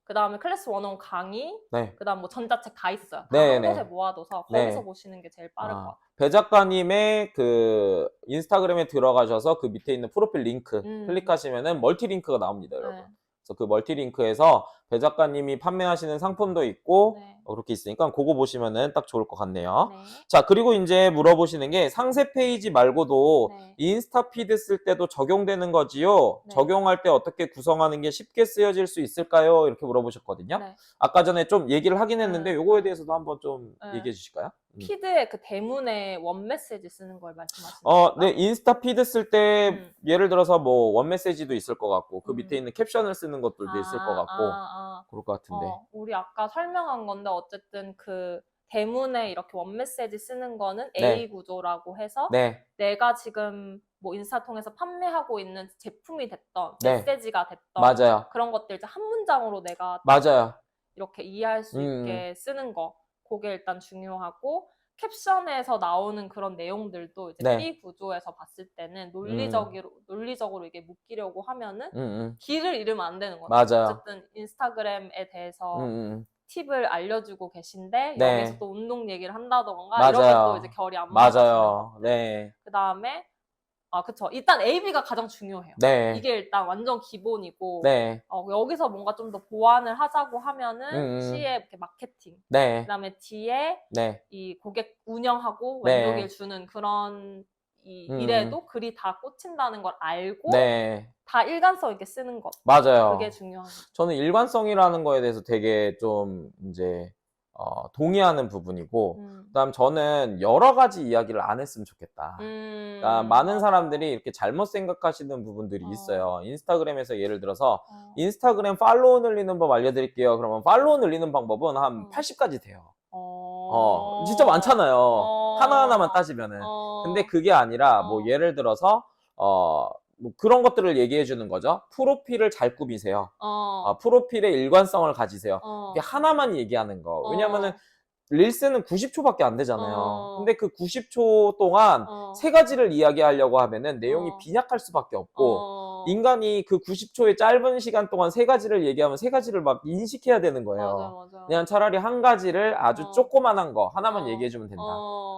그 다음에 클래스 101 강의,
네.
그 다음 뭐 전자책 다 있어요. 다
네,
한
네.
곳에 모아둬서
네.
거기서 보시는 게 제일 빠를 것 같아요.
배 작가님의 그 인스타그램에 들어가셔서 그 밑에 있는 프로필 링크 클릭하시면은 멀티 링크가 나옵니다, 여러분.
네.
그래서 그 멀티 링크에서 배 작가님이 판매하시는 상품도 있고
네.
그렇게 있으니까 그거 보시면은 딱 좋을 것 같네요.
네.
자, 그리고 이제 물어보시는 게 상세 페이지 말고도
네.
인스타 피드 쓸 때도 적용되는 거지요?
네.
적용할 때 어떻게 구성하는 게 쉽게 쓰여질 수 있을까요? 이렇게 물어보셨거든요.
네.
아까 전에 좀 얘기를 하긴 했는데 요거에 대해서도 한번 좀
네.
얘기해 주실까요?
피드에 그 대문에 원 메시지 쓰는 걸 말씀하시는 건가요?
네, 인스타 피드 쓸 때 예를 들어서 뭐 원 메시지도 있을 것 같고 그 밑에 있는 캡션을 쓰는 것들도 있을 것 같고 그럴 것 같은데.
우리 아까 설명한 건데 어쨌든 그 대문에 이렇게 원 메시지 쓰는 거는
네.
A 구조라고 해서
네.
내가 지금 뭐 인스타 통해서 판매하고 있는 제품이 됐던
네.
메시지가 됐던
맞아요.
그런 것들 이제 한 문장으로 내가
맞아요.
이렇게 이해할 수 있게 쓰는 거, 그게 일단 중요하고, 캡션에서 나오는 그런 내용들도 이제
네.
B 구조에서 봤을 때는 논리적으로 이게 묶이려고 하면은 길을 잃으면 안 되는 거죠.
맞아요.
어쨌든 인스타그램에 대해서
음.
팁을 알려주고 계신데
네.
여기서 또 운동 얘기를 한다던가
맞아요.
이러면 또 이제 결이 안 맞아지는
맞아요.
것들.
네.
그 다음에 그쵸. 일단 AB가 가장 중요해요.
네.
이게 일단 완전 기본이고,
네.
여기서 뭔가 좀 더 보완을 하자고 하면은 C의 이렇게 마케팅,
네.
그다음에 D에
네.
이 고객 운영하고
네.
만족을 주는 그런 일에도 글이 다 꽂힌다는 걸 알고
네.
다 일관성 있게 쓰는 것.
맞아요.
그게 중요한 거죠.
저는 일관성이라는 거에 대해서 되게 좀 이제 동의하는 부분이고 그다음 저는 여러 가지 이야기를 안 했으면 좋겠다. 그러니까 많은
맞아요.
사람들이 이렇게 잘못 생각하시는 부분들이 있어요. 인스타그램에서 예를 들어서 인스타그램 팔로우 늘리는 법 알려드릴게요. 그러면 팔로우 늘리는 방법은 한 80가지 돼요. 진짜 많잖아요. 하나하나만 따지면은. 근데 그게 아니라 뭐 예를 들어서 뭐 그런 것들을 얘기해 주는 거죠. 프로필을 잘 꾸미세요. 프로필의 일관성을 가지세요. 그게 하나만 얘기하는 거. 왜냐면은 릴스는 90초밖에 안 되잖아요. 근데 그 90초 동안 세 가지를 이야기하려고 하면은 내용이 빈약할 수밖에 없고 인간이 그 90초의 짧은 시간 동안 세 가지를 얘기하면 세 가지를 막 인식해야 되는 거예요.
맞아.
그냥 차라리 한 가지를 아주 조그만한 거 하나만 얘기해주면 된다.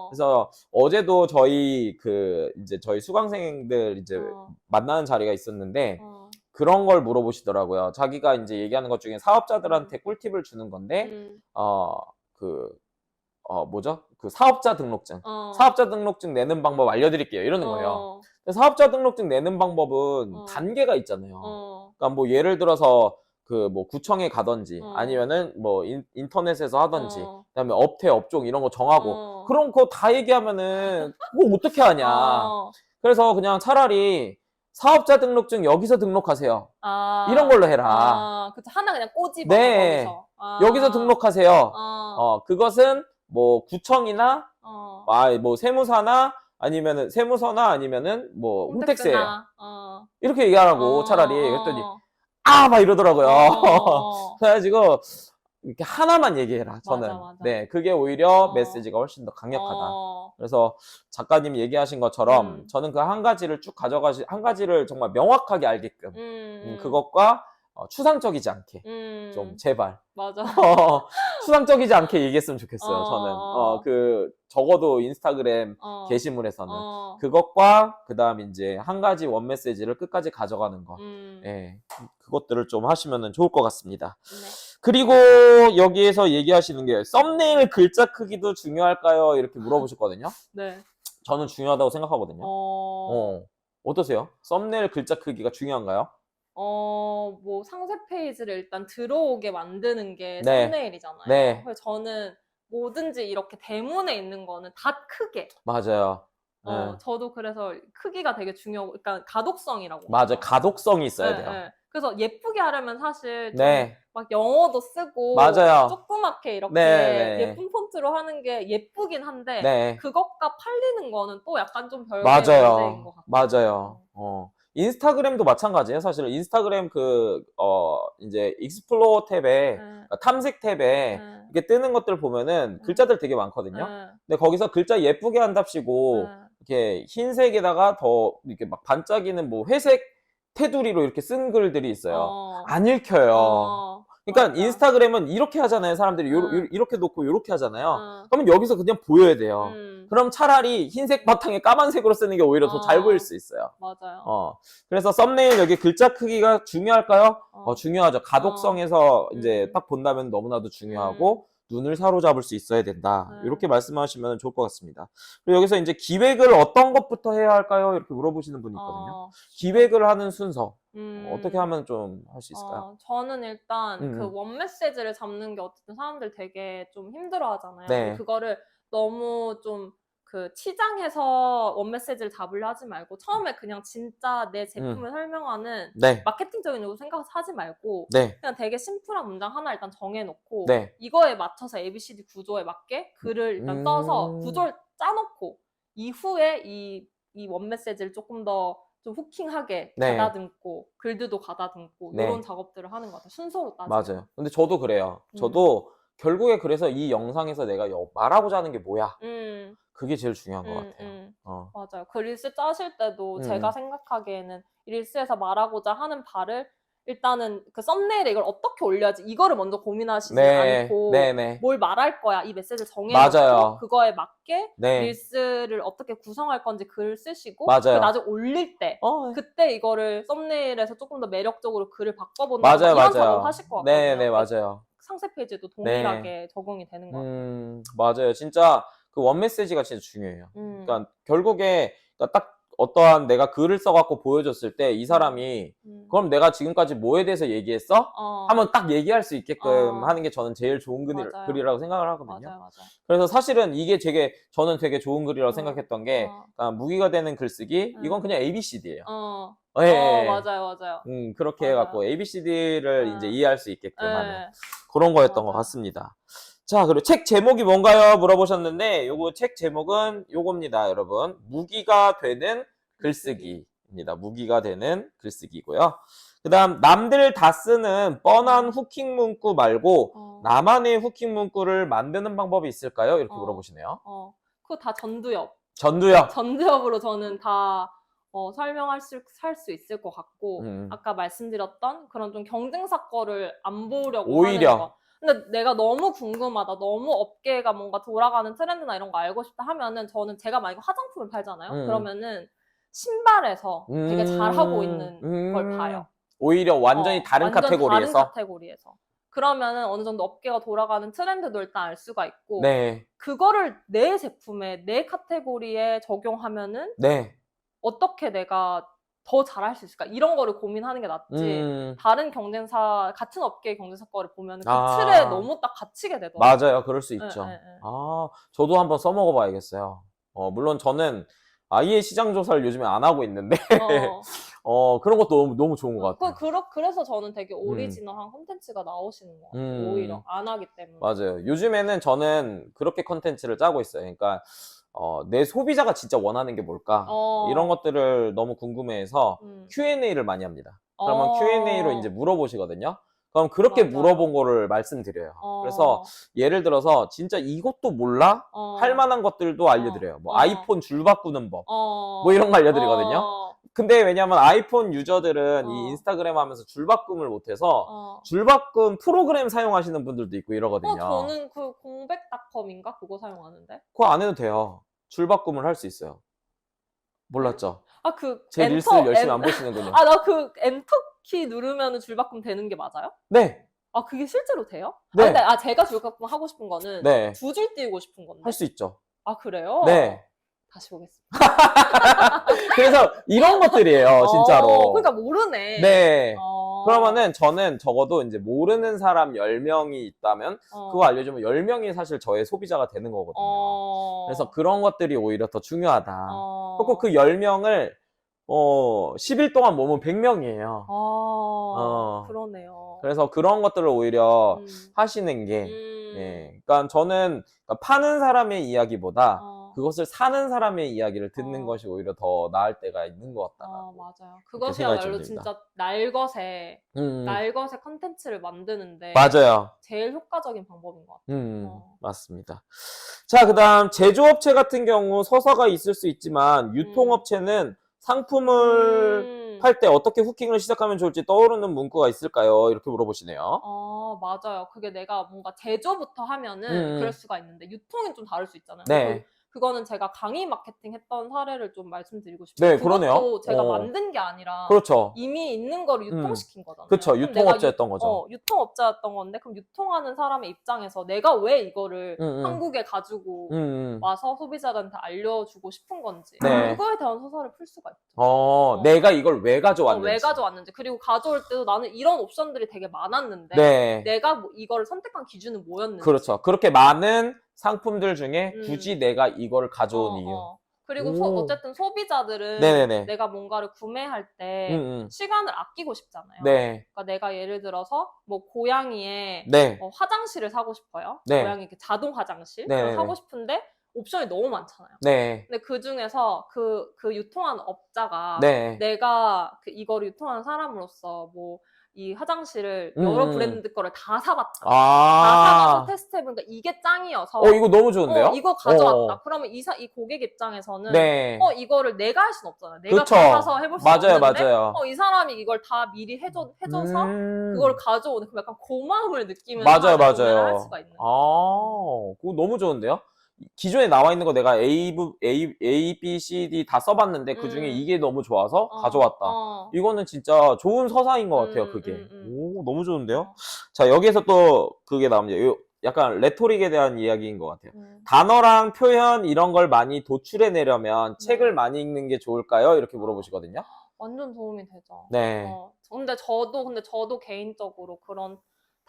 그래서 어제도 저희 이제 저희 수강생들 이제 만나는 자리가 있었는데 그런 걸 물어보시더라고요. 자기가 이제 얘기하는 것 중에 사업자들한테 꿀팁을 주는 건데 뭐죠? 그 사업자 등록증. 사업자 등록증 내는 방법 알려드릴게요. 이러는 거예요. 사업자 등록증 내는 방법은 단계가 있잖아요. 그러니까 뭐 예를 들어서 그 뭐 구청에 가든지
어.
아니면은 뭐 인터넷에서 하든지
어.
그다음에 업태 업종 이런 거 정하고
어.
그런 거 다 얘기하면은 그거 어떻게 하냐.
어.
그래서 그냥 차라리 사업자 등록증 여기서 등록하세요. 이런
아.
걸로 해라.
아, 그쵸. 하나 그냥 꼬집어서
네.
거기서. 아.
여기서 등록하세요.
어.
그것은 뭐 구청이나
어.
뭐 세무사나 아니면은 뭐 홈택스예요.
홈택스나. 어.
이렇게 얘기하라고
어.
차라리. 그랬더니
어.
막 이러더라고요.
어.
그래가지고 이렇게 하나만 얘기해라. 저는.
맞아, 맞아.
네, 그게 오히려
어.
메시지가 훨씬 더 강력하다.
어.
그래서 작가님이 얘기하신 것처럼 저는 그 한 가지를 쭉 한 가지를 정말 명확하게 알게끔 그것과 추상적이지 않게 좀 제발
맞아.
추상적이지 않게 얘기했으면 좋겠어요.
어.
저는 그 적어도 인스타그램
어.
게시물에서는
어.
그것과 그다음 이제 한 가지 원 메시지를 끝까지 가져가는 거, 예, 그것들을 좀 하시면은 좋을 것 같습니다.
네.
그리고 여기에서 얘기하시는 게 썸네일 글자 크기도 중요할까요? 이렇게 물어보셨거든요.
네.
저는 중요하다고 생각하거든요.
어.
어떠세요? 썸네일 글자 크기가 중요한가요?
뭐 상세 페이지를 일단 들어오게 만드는 게
네.
썸네일이잖아요.
네.
그래서 저는 뭐든지 이렇게 대문에 있는 거는 다 크게.
맞아요. 네.
저도 그래서 크기가 되게 중요하고, 그러니까 가독성이라고.
맞아요.
하죠.
가독성이 있어야
네,
돼요.
네. 그래서 예쁘게 하려면 사실 좀
네.
막 영어도 쓰고
맞아요.
조그맣게 이렇게
네.
예쁜 폰트로 하는 게 예쁘긴 한데
네.
그것과 팔리는 거는 또 약간 좀 별개의
맞아요.
문제인 것 같아요.
맞아요. 인스타그램도 마찬가지예요. 사실 인스타그램 이제 익스플로어 탭에 그러니까 탐색 탭에 이렇게 뜨는 것들 보면은 글자들 되게 많거든요. 근데 거기서 글자 예쁘게 한답시고 이렇게 흰색에다가 더 이렇게 막 반짝이는 뭐 회색 테두리로 이렇게 쓴 글들이 있어요. 안 읽혀요. 그러니까
맞아.
인스타그램은 이렇게 하잖아요. 사람들이 이렇게 놓고 이렇게 하잖아요. 그러면 여기서 그냥 보여야 돼요. 그럼 차라리 흰색 바탕에 까만색으로 쓰는 게 오히려 더 잘 보일 수 있어요.
맞아요.
그래서 썸네일 여기 글자 크기가 중요할까요? 중요하죠. 가독성에서 이제 딱 본다면 너무나도 중요하고 눈을 사로잡을 수 있어야 된다. 이렇게 말씀하시면 좋을 것 같습니다. 그리고 여기서 이제 기획을 어떤 것부터 해야 할까요? 이렇게 물어보시는 분이 있거든요. 기획을 하는 순서. 어떻게 하면 좀 할 수 있을까요?
저는 일단 그 원 메시지를 잡는 게 어쨌든 사람들 되게 좀 힘들어 하잖아요.
네.
그거를 너무 좀 그 치장해서 원 메시지를 잡으려 하지 말고 처음에 그냥 진짜 내 제품을 설명하는
네.
마케팅적인 요소 생각해서 하지 말고
네.
그냥 되게 심플한 문장 하나 일단 정해놓고
네.
이거에 맞춰서 ABCD 구조에 맞게 글을 일단 써서 구조를 짜놓고 이후에 이 원 메시지를 조금 더 좀 후킹하게
네.
가다듬고 글들도 가다듬고
네.
이런 작업들을 하는 것 같아요. 순서로 따지면.
맞아요. 근데 저도 그래요. 저도 결국에 그래서 이 영상에서 내가 말하고자 하는 게 뭐야? 그게 제일 중요한 것 같아요.
맞아요. 그 릴스 짜실 때도 제가 생각하기에는 이 릴스에서 말하고자 하는 바를 일단은 그 썸네일에 이걸 어떻게 올려야지 이거를 먼저 고민하시지 않고 뭘 말할 거야 이 메시지를 정해놓고
맞아요.
그거에 맞게
네.
릴스를 어떻게 구성할 건지 글을 쓰시고
맞아요.
나중에 올릴 때 그때 이거를 썸네일에서 조금 더 매력적으로 글을 바꿔본다
맞아요.
이런 작업 하실 것 같거든요.
네, 맞아요.
상세 페이지도 동일하게 적용이 되는 것 같아요.
맞아요. 진짜 그 원 메시지가 진짜 중요해요. 그러니까 결국에 딱 어떠한 내가 글을 써갖고 보여줬을 때 이 사람이 그럼 내가 지금까지 뭐에 대해서 얘기했어? 한번 딱 얘기할 수 있게끔 하는 게 저는 제일 좋은 글이라고 생각을 하거든요.
맞아요.
그래서 사실은 이게 저는 되게 좋은 글이라고 생각했던 게 무기가 되는 글쓰기 이건 그냥 ABCD예요. 네.
맞아요.
그렇게
맞아요.
해갖고 ABCD를 이제 이해할 수 있게끔 하는
네.
그런 거였던 것
맞아요.
같습니다. 자, 그리고 책 제목이 뭔가요? 물어보셨는데, 요거 책 제목은 요겁니다, 여러분. 무기가 되는 글쓰기입니다. 무기가 되는 글쓰기고요. 그 다음, 남들 다 쓰는 뻔한 후킹 문구 말고, 나만의 후킹 문구를 만드는 방법이 있을까요? 이렇게 물어보시네요.
그거 다 전두엽.
전두엽.
전두엽으로 저는 다 설명할 수 있을 것 같고, 아까 말씀드렸던 그런 좀 경쟁사 거를 안 보려고
오히려.
하는 거. 근데 내가 너무 궁금하다. 너무 업계가 뭔가 돌아가는 트렌드나 이런 거 알고 싶다 하면은 저는 제가 만약에 화장품을 팔잖아요. 그러면은 신발에서 되게 잘하고 있는 걸 봐요.
오히려 완전히 다른
완전
카테고리에서?
다른 카테고리에서. 그러면은 어느 정도 업계가 돌아가는 트렌드도 일단 알 수가 있고
네.
그거를 내 제품에 내 카테고리에 적용하면은
네.
어떻게 내가 더 잘할 수 있을까? 이런 거를 고민하는 게 낫지. 다른 경쟁사, 같은 업계의 경쟁사 거를 보면 그 틀에 너무 딱 갇히게 되더라고요.
맞아요. 그럴 수 있죠.
예.
저도 한번 써먹어 봐야겠어요. 물론 저는 아예 시장 조사를 요즘에 안 하고 있는데, 그런 것도 너무 좋은 것 같아요.
그래서 저는 되게 오리지널한 콘텐츠가 나오시는 것 같아요. 오히려 안 하기 때문에.
맞아요. 요즘에는 저는 그렇게 콘텐츠를 짜고 있어요. 그러니까 내 소비자가 진짜 원하는 게 뭘까? 이런 것들을 너무 궁금해해서 Q&A를 많이 합니다. 그러면 Q&A로 이제 물어보시거든요. 그럼 그렇게
맞아요.
물어본 거를 말씀드려요. 그래서 예를 들어서 진짜 이것도 몰라? 할 만한 것들도 알려드려요. 뭐 아이폰 줄 바꾸는 법, 뭐 이런 거 알려드리거든요. 근데 왜냐면 아이폰 유저들은 이 인스타그램 하면서 줄 바꿈을 못해서 줄 바꿈 프로그램 사용하시는 분들도 있고 이러거든요.
저는 그 공백닷컴인가 그거 사용하는데.
그거 안 해도 돼요. 줄 바꿈을 할 수 있어요. 몰랐죠? 제
엔터,
릴스를 열심히 안 보시는군요.
나 그 엔터 키 누르면 줄 바꿈 되는 게 맞아요?
네.
그게 실제로 돼요?
네.
근데 제가 줄 바꿈 하고 싶은 거는
네.
두 줄 띄우고 싶은 건데.
할 수 있죠.
그래요?
네.
다시 보겠습니다.
그래서 이런 것들이에요, 진짜로.
그러니까 모르네.
네. 그러면은 저는 적어도 이제 모르는 사람 10명이 있다면 그거 알려주면 10명이 사실 저의 소비자가 되는 거거든요. 그래서 그런 것들이 오히려 더 중요하다. 그리고 그 10명을 10일 동안 모으면 100명이에요.
그러네요.
그래서 그런 것들을 오히려 하시는 게, 그러니까 저는 파는 사람의 이야기보다 그것을 사는 사람의 이야기를 듣는 것이 오히려 더 나을 때가 있는 것 같다.
맞아요. 그것이야말로 진짜 날것의 컨텐츠를 만드는데
맞아요.
제일 효과적인 방법인 것 같아요.
맞습니다. 자, 그 다음 제조업체 같은 경우 서사가 있을 수 있지만 유통업체는 상품을 팔 때 어떻게 후킹을 시작하면 좋을지 떠오르는 문구가 있을까요? 이렇게 물어보시네요.
맞아요. 그게 내가 뭔가 제조부터 하면은 그럴 수가 있는데 유통은 좀 다를 수 있잖아요.
네.
그거는 제가 강의 마케팅 했던 사례를 좀 말씀드리고 싶어요.
네, 그러네요.
그것도 제가 만든 게 아니라
그렇죠.
이미 있는 거를 유통시킨 거잖아요.
그렇죠. 유통업자였던 거죠.
유통업자였던 건데 그럼 유통하는 사람의 입장에서 내가 왜 이거를 한국에 가지고 와서 소비자들한테 알려주고 싶은 건지 그거에 대한 서사를 풀 수가 있죠.
내가 이걸 왜 가져왔는지.
왜 가져왔는지. 그리고 가져올 때도 나는 이런 옵션들이 되게 많았는데 내가 뭐 이거를 선택한 기준은 뭐였는지.
그렇죠. 그렇게 많은 상품들 중에 굳이 내가 이거를 가져온 이유.
그리고 어쨌든 소비자들은 내가 뭔가를 구매할 때 시간을 아끼고 싶잖아요. 그러니까 내가 예를 들어서 뭐 고양이의 화장실을 사고 싶어요. 고양이 자동 화장실 사고 싶은데 옵션이 너무 많잖아요. 근데 그 중에서 그 유통하는 업자가 내가 이거를 유통하는 사람으로서 뭐 이 화장실을 여러 브랜드 거를 다 사봤다. 다 사봐서 테스트해보니까 이게 짱이어서
이거 너무 좋은데요?
이거 가져왔다. 그러면 이 고객 입장에서는 이거를 내가 할 순 없잖아요. 내가
그쵸.
다 사서 해볼 수 없는데
맞아요.
이 사람이 이걸 다 미리 해줘서 그걸 가져오는 그 약간 고마움을 느끼면서
맞아요.
할 수가 있는
그거 너무 좋은데요? 기존에 나와 있는 거 내가 A, B, C, D 다 써봤는데 그 중에 이게 너무 좋아서 가져왔다. 이거는 진짜 좋은 서사인 것 같아요, 그게. 너무 좋은데요? 자, 여기에서 또 그게 나옵니다. 약간 레토릭에 대한 이야기인 것 같아요. 단어랑 표현 이런 걸 많이 도출해내려면 책을 많이 읽는 게 좋을까요? 이렇게 물어보시거든요.
완전 도움이 되죠.
근데
저도 개인적으로 그런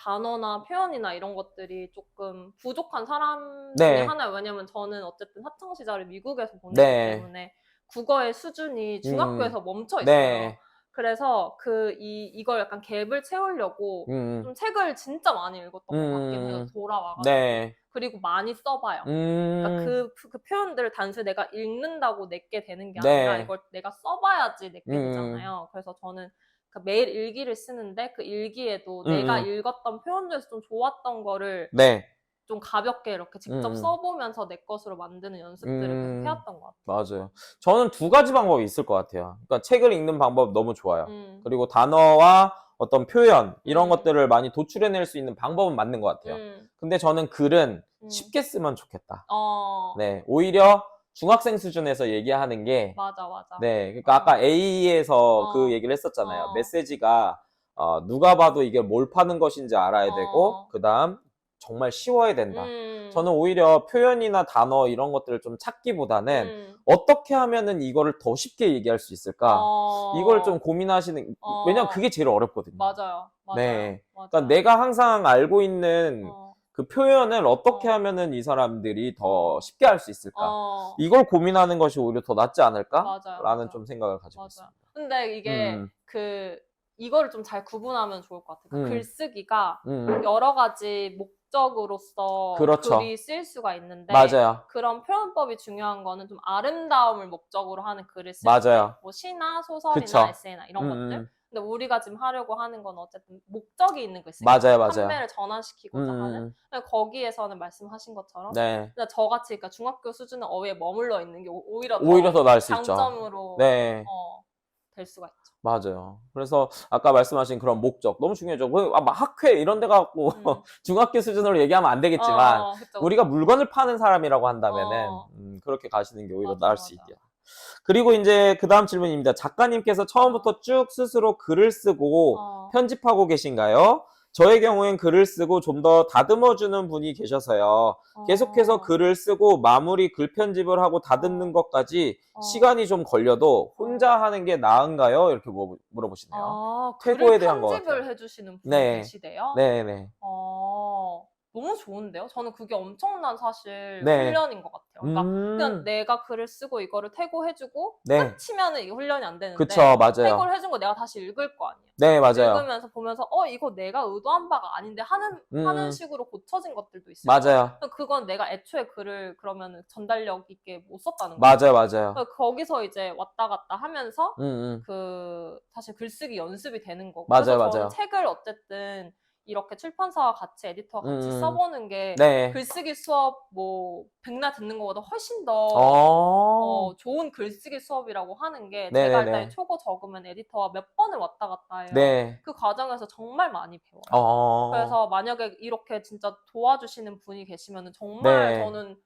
단어나 표현이나 이런 것들이 조금 부족한 사람 중에 하나예요. 왜냐면 저는 어쨌든 학창 시절을 미국에서 보냈기 때문에 국어의 수준이 중학교에서 멈춰 있어요. 그래서 이걸 약간 갭을 채우려고 좀 책을 진짜 많이 읽었던 것 같긴 해요. 돌아와가지고. 그리고 많이 써봐요. 그러니까 그 표현들을 단순히 내가 읽는다고 내게 되는 게 아니라 이걸 내가 써봐야지 내게 되잖아요. 그래서 저는 매일 일기를 쓰는데 그 일기에도 내가 읽었던 표현 중에서 좀 좋았던 거를 좀 가볍게 이렇게 직접 써보면서 내 것으로 만드는 연습들을 계속 해왔던 것 같아요.
맞아요. 저는 두 가지 방법이 있을 것 같아요. 그러니까 책을 읽는 방법 너무 좋아요. 그리고 단어와 어떤 표현 이런 것들을 많이 도출해낼 수 있는 방법은 맞는 것 같아요. 근데 저는 글은 쉽게 쓰면 좋겠다. 오히려 중학생 수준에서 얘기하는 게
맞아.
그러니까 아까 A에서 그 얘기를 했었잖아요. 메시지가 누가 봐도 이게 뭘 파는 것인지 알아야 되고 그다음 정말 쉬워야 된다. 저는 오히려 표현이나 단어 이런 것들을 좀 찾기보다는 어떻게 하면은 이거를 더 쉽게 얘기할 수 있을까? 이걸 좀 고민하시는, 왜냐면 그게 제일 어렵거든요.
맞아요.
네.
맞아요.
그러니까 내가 항상 알고 있는
어.
그 표현을 어떻게
어.
하면은 이 사람들이 더 쉽게 할 수 있을까?
어.
이걸 고민하는 것이 오히려 더 낫지 않을까?
맞아요.
라는
맞아요.
좀 생각을 가지고
맞아요.
있습니다.
근데 이게 이거를 좀 잘 구분하면 좋을 것 같아요. 글쓰기가 여러 가지 목적으로서
그렇죠.
글이 쓰일 수가 있는데
맞아요.
그런 표현법이 중요한 거는 좀 아름다움을 목적으로 하는 글을 쓸
맞아요.
때 뭐 시나 소설이나
그쵸.
에세이나 이런 것들. 근데 우리가 지금 하려고 하는 건 어쨌든 목적이 있는 글쓰기.
맞아요, 맞아요.
판매를 전환시키고자 하는. 근데 거기에서는 말씀하신 것처럼
네.
근데 저같이 그러니까 중학교 수준의 어휘에 머물러 있는 게 오히려
더 나을 수 있죠.
장점으로
네.
될 수가 있죠.
맞아요. 그래서 아까 말씀하신 그런 목적 너무 중요하죠. 막 학회 이런 데 가고 중학교 수준으로 얘기하면 안 되겠지만
그쵸.
우리가 물건을 파는 사람이라고 한다면은 그렇게 가시는 게 오히려 나을 수 있대요. 그리고 이제 그 다음 질문입니다. 작가님께서 처음부터 쭉 스스로 글을 쓰고 편집하고 계신가요? 저의 경우엔 글을 쓰고 좀 더 다듬어주는 분이 계셔서요. 계속해서 글을 쓰고 마무리 글 편집을 하고 다듬는 것까지 시간이 좀 걸려도 혼자 하는 게 나은가요? 이렇게 물어보시네요. 퇴고에 대한 것 같아요.
편집을 해주시는 분이
네.
계시대요?
네네.
너무 좋은데요? 저는 그게 엄청난 사실
네.
훈련인 것 같아요. 그러니까 그냥 내가 글을 쓰고 이거를 퇴고해주고
네.
끝이면은 이게 훈련이 안 되는데
그쵸, 맞아요.
퇴고를 해준 거 내가 다시 읽을 거 아니에요.
네, 맞아요.
읽으면서 보면서 이거 내가 의도한 바가 아닌데 하는 식으로 고쳐진 것들도 있어요.
맞아요.
그건 내가 애초에 글을 그러면 전달력 있게 못 썼다는 거예요.
맞아요, 맞아요.
그러니까 거기서 이제 왔다 갔다 하면서 사실 글쓰기 연습이 되는 거고.
맞아요,
그래서
맞아요.
저는 책을 어쨌든 이렇게 출판사와 같이 에디터와 같이 써보는 게
네.
글쓰기 수업 뭐 백날 듣는 것보다 훨씬 더 좋은 글쓰기 수업이라고 하는 게 제가 일단 초고 적으면 에디터와 몇 번을 왔다 갔다 해요.
네.
그 과정에서 정말 많이 배워요. 그래서 만약에 이렇게 진짜 도와주시는 분이 계시면 정말 저는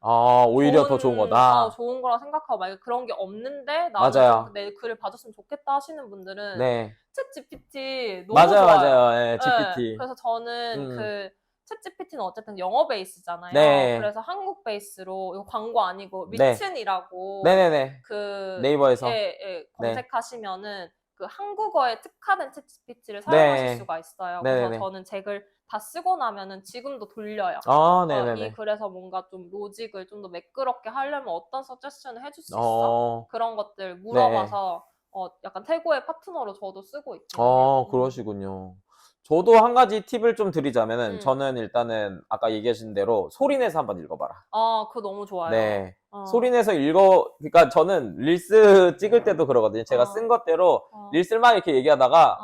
오히려 더 좋은 거다.
좋은 거라 생각하고 만약에 그런 게 없는데
맞아요.
내 글을 봐줬으면 좋겠다 하시는 분들은
네.
챗 GPT 너무
맞아요,
좋아요.
맞아요. 네, GPT.
네, 그래서 저는 그 챗 GPT는 어쨌든 영어 베이스잖아요.
네.
그래서 한국 베이스로 이거 광고 아니고
네.
리튼이라고
네네네.
그
네이버에서
검색하시면은 그 한국어에 특화된 챗 GPT를 사용하실
네.
수가 있어요.
네네네.
그래서 저는 제 글 다 쓰고 나면은 지금도 돌려요.
네네네.
그래서 뭔가 좀 로직을 좀 더 매끄럽게 하려면 어떤 서제션을 해줄 수 있어? 그런 것들 물어봐서 약간 태고의 파트너로 저도 쓰고 있거든요.
그러시군요. 저도 한 가지 팁을 좀 드리자면은 저는 일단은 아까 얘기하신 대로 소리 내서 한번 읽어봐라.
그거 너무 좋아요.
네. 소리 내서 그러니까 저는 릴스 찍을 때도 그러거든요. 제가 쓴 것대로 릴스를 막 이렇게 얘기하다가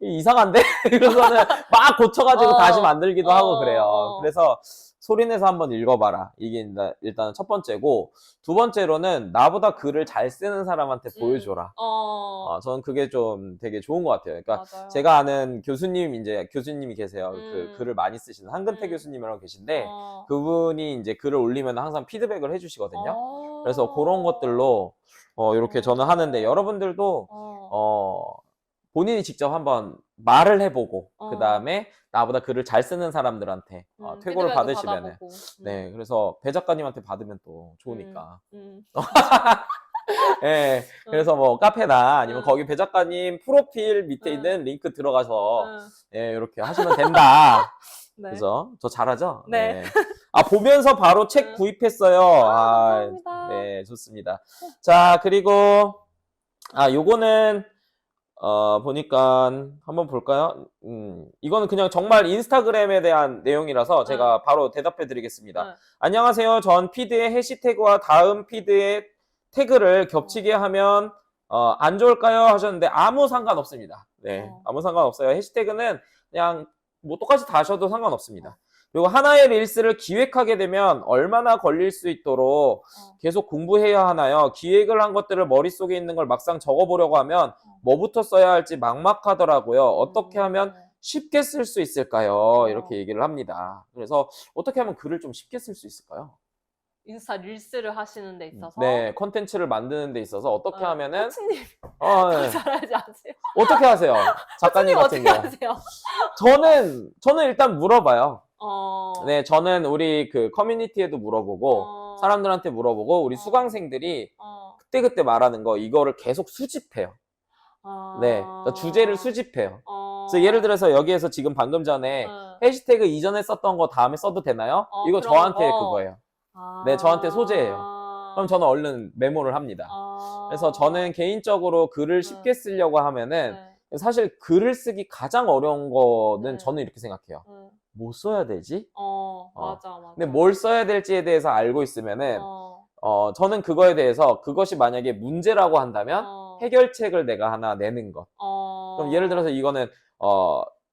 이상한데? 이러고서는 막 고쳐가지고 다시 만들기도 하고 그래요. 그래서 소리 내서 한번 읽어봐라. 이게 일단 첫 번째고, 두 번째로는 나보다 글을 잘 쓰는 사람한테 보여줘라. 저는 그게 좀 되게 좋은 것 같아요. 그러니까
맞아요.
제가 아는 교수님이 계세요. 그 글을 많이 쓰시는 한근태 교수님이라고 계신데 그분이 이제 글을 올리면 항상 피드백을 해주시거든요. 그래서 그런 것들로 이렇게 저는 하는데 여러분들도 본인이 직접 한번 말을 해보고 그 다음에 나보다 글을 잘 쓰는 사람들한테 퇴고를 받으시면은 네, 그래서 배 작가님한테 받으면 또 좋으니까. 네, 그래서 뭐 카페나 아니면 거기 배 작가님 프로필 밑에 있는 링크 들어가서 네, 이렇게 하시면 된다.
네.
그죠? 저 잘하죠?
네.
보면서 바로 책 구입했어요.
감사합니다.
네, 좋습니다. 자, 그리고 요거는 보니까 한번 볼까요? 이거는 그냥 정말 인스타그램에 대한 내용이라서 제가 바로 대답해 드리겠습니다. 안녕하세요. 전 피드의 해시태그와 다음 피드의 태그를 겹치게 하면 안 좋을까요? 하셨는데 아무 상관없습니다. 네, 아무 상관없어요. 해시태그는 그냥 뭐 똑같이 다 하셔도 상관없습니다. 그리고 하나의 릴스를 기획하게 되면 얼마나 걸릴 수 있도록 계속 공부해야 하나요? 기획을 한 것들을 머릿속에 있는 걸 막상 적어보려고 하면 뭐부터 써야 할지 막막하더라고요. 어떻게 하면 쉽게 쓸 수 있을까요? 이렇게 얘기를 합니다. 그래서 어떻게 하면 글을 좀 쉽게 쓸 수 있을까요?
인스타 릴스를 하시는 데 있어서
네, 콘텐츠를 만드는 데 있어서 어떻게 하면은
코치님
네.
잘하지 않으세요?
어떻게 하세요? 작가님 같은
어떻게
경우.
하세요?
저는 일단 물어봐요. 네, 저는 우리 그 커뮤니티에도 물어보고, 사람들한테 물어보고, 우리 수강생들이 그때그때 말하는 거, 이거를 계속 수집해요. 네, 그러니까 주제를 수집해요. 그래서 예를 들어서 여기에서 지금 방금 전에 해시태그 이전에 썼던 거 다음에 써도 되나요? 이거
그런
저한테
거.
그거예요. 네, 저한테 소재예요. 그럼 저는 얼른 메모를 합니다. 그래서 저는 개인적으로 글을 쉽게 쓰려고 하면은 사실 글을 쓰기 가장 어려운 거는 저는 이렇게 생각해요. 뭐 써야 되지?
맞아.
근데 뭘 써야 될지에 대해서 알고 있으면은 저는 그거에 대해서 그것이 만약에 문제라고 한다면 해결책을 내가 하나 내는 것. 그럼 예를 들어서 이거는